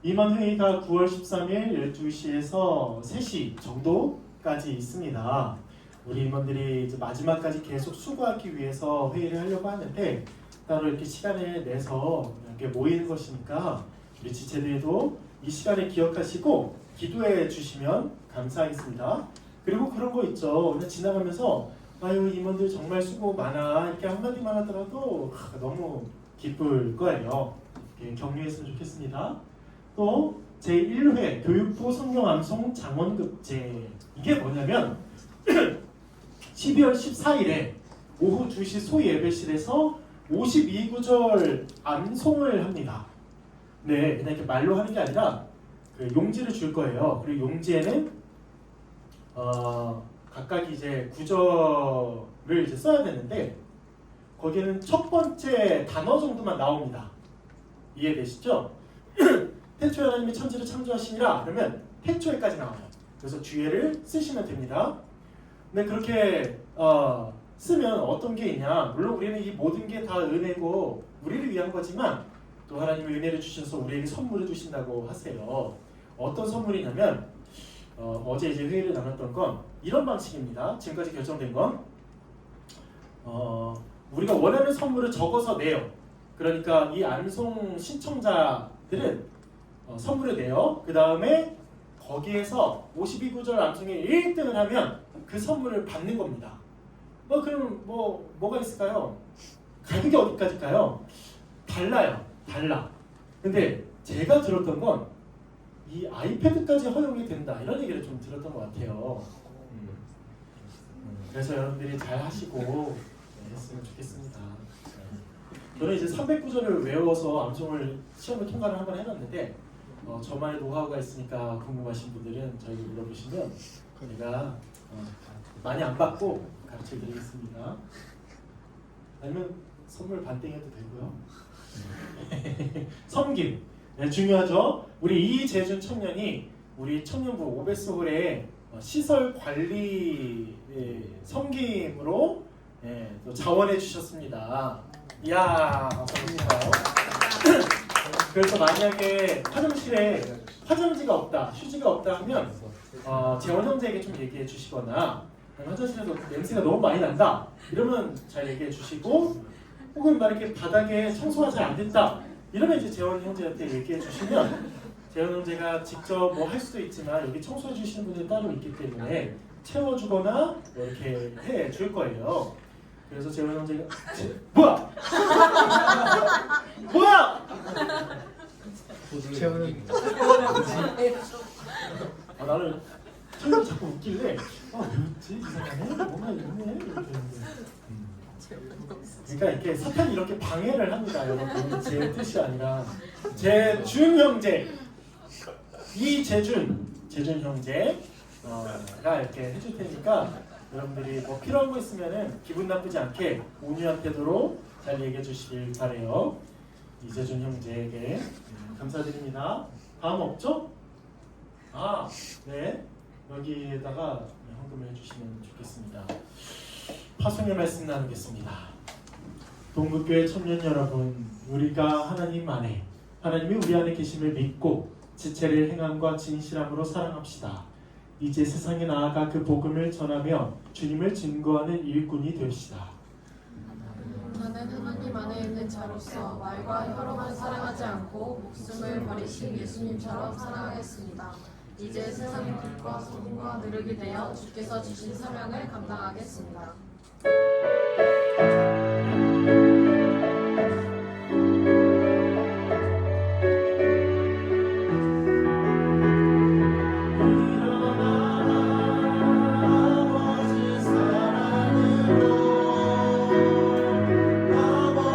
Speaker 4: 이만 회의가 9월 13일 12시에서 3시 정도까지 있습니다. 우리 임원들이 이제 마지막까지 계속 수고하기 위해서 회의를 하려고 하는데 따로 이렇게 시간을 내서 이렇게 모이는 것이니까 우리 지체들도 이 시간을 기억하시고 기도해 주시면 감사하겠습니다. 그리고 그런 거 있죠. 그냥 지나가면서 아유 임원들 정말 수고 많아 이렇게 한마디만 하더라도 너무 기쁠 거예요. 이렇게 격려했으면 좋겠습니다. 또 제1회 교육부 성경암송 장원급제 이게 뭐냐면 12월 14일에 오후 2시 소예배실에서 52구절 암송을 합니다. 네, 그냥 이렇게 말로 하는 게 아니라 그 용지를 줄 거예요. 그리고 용지에는 각각 이제 구절을 이제 써야 되는데 거기에는 첫 번째 단어 정도만 나옵니다. 이해되시죠? 태초에 하나님이 천지를 창조하시니라 그러면 태초에까지 나와요. 그래서 뒤에를 쓰시면 됩니다. 근데 그렇게 쓰면 어떤 게 있냐? 물론 우리는 이 모든 게 다 은혜고 우리를 위한 거지만 또 하나님이 은혜를 주셔서 우리에게 선물을 주신다고 하세요. 어떤 선물이냐면 어제 이제 회의를 나눴던 건 이런 방식입니다. 지금까지 결정된 건 우리가 원하는 선물을 적어서 내요. 그러니까 이 암송 신청자들은 선물을 내요. 그 다음에 거기에서 52구절 암송에 1등을 하면 그 선물을 받는 겁니다. 그럼 뭐가 있을까요? 가격이 어디까지일까요? 달라요. 달라. 근데 제가 들었던 건 이 아이패드까지 허용이 된다 이런 얘기를 좀 들었던 것 같아요. 그래서 여러분들이 잘 하시고 했으면 좋겠습니다. 저는 이제 300구절을 외워서 암송을 시험을 통과를 한번 해놨는데 저만의 노하우가 있으니까 궁금하신 분들은 저에게 물어보시면 제가 많이 안 받고 가르쳐 드리겠습니다. 아니면 선물 반띵해도 되고요. 섬김 중요하죠. 우리 이재준 청년이 우리 청년부 오베스홀의 시설 관리 섬김으로 또 자원해 주셨습니다. 이야 감사합니다. 그래서 만약에 화장실에 화장지가 없다, 휴지가 없다 하면 재원 형제에게 좀 얘기해 주시거나 화장실에서 냄새가 너무 많이 난다 이러면 잘 얘기해 주시고 혹은 막 이렇게 바닥에 청소가 잘 안 됐다 이러면 이제 재원 형제한테 얘기해 주시면 재원 형제가 직접 뭐 할 수도 있지만 여기 청소해 주시는 분들이 따로 있기 때문에 채워주거나 이렇게 해 줄 거예요. 그래서 재원 형제가 뭐야? 뭐야?
Speaker 6: 채우는
Speaker 4: 나는 처음에 자꾸 웃길래 왜 웃지? 이상하네? 뭔가 있네? 이렇게 했는데 그러니까 이렇게 사탄이 이렇게 방해를 합니다. 여러분 제 뜻이 아니라 재준 형제 재준 형제가 이렇게 해줄 테니까 여러분들이 뭐 필요한 거 있으면은 기분 나쁘지 않게 온유한 태도로 잘 얘기해 주시길 바래요. 이재준 형제에게 감사드립니다. 다음 없죠? 네. 여기에다가 헌금을 해주시면 좋겠습니다. 파송의 말씀 나누겠습니다. 동국교회 청년 여러분, 우리가 하나님 안에, 하나님이 우리 안에 계심을 믿고 지체를 행함과 진실함으로 사랑합시다. 이제 세상에 나아가 그 복음을 전하며 주님을 증거하는 일꾼이 됩시다.
Speaker 1: 나는 하나님 안에 있는 자로서 말과 혀로만 사랑하지 않고 목숨을 버리신 예수님처럼 사랑하겠습니다. 이제 세상의 빛과 소금과 누룩이 되어 주께서 주신 사명을 감당하겠습니다.
Speaker 4: 아버지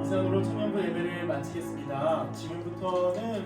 Speaker 4: 이상으로 청년부 예배를 마치겠습니다. 지금부터는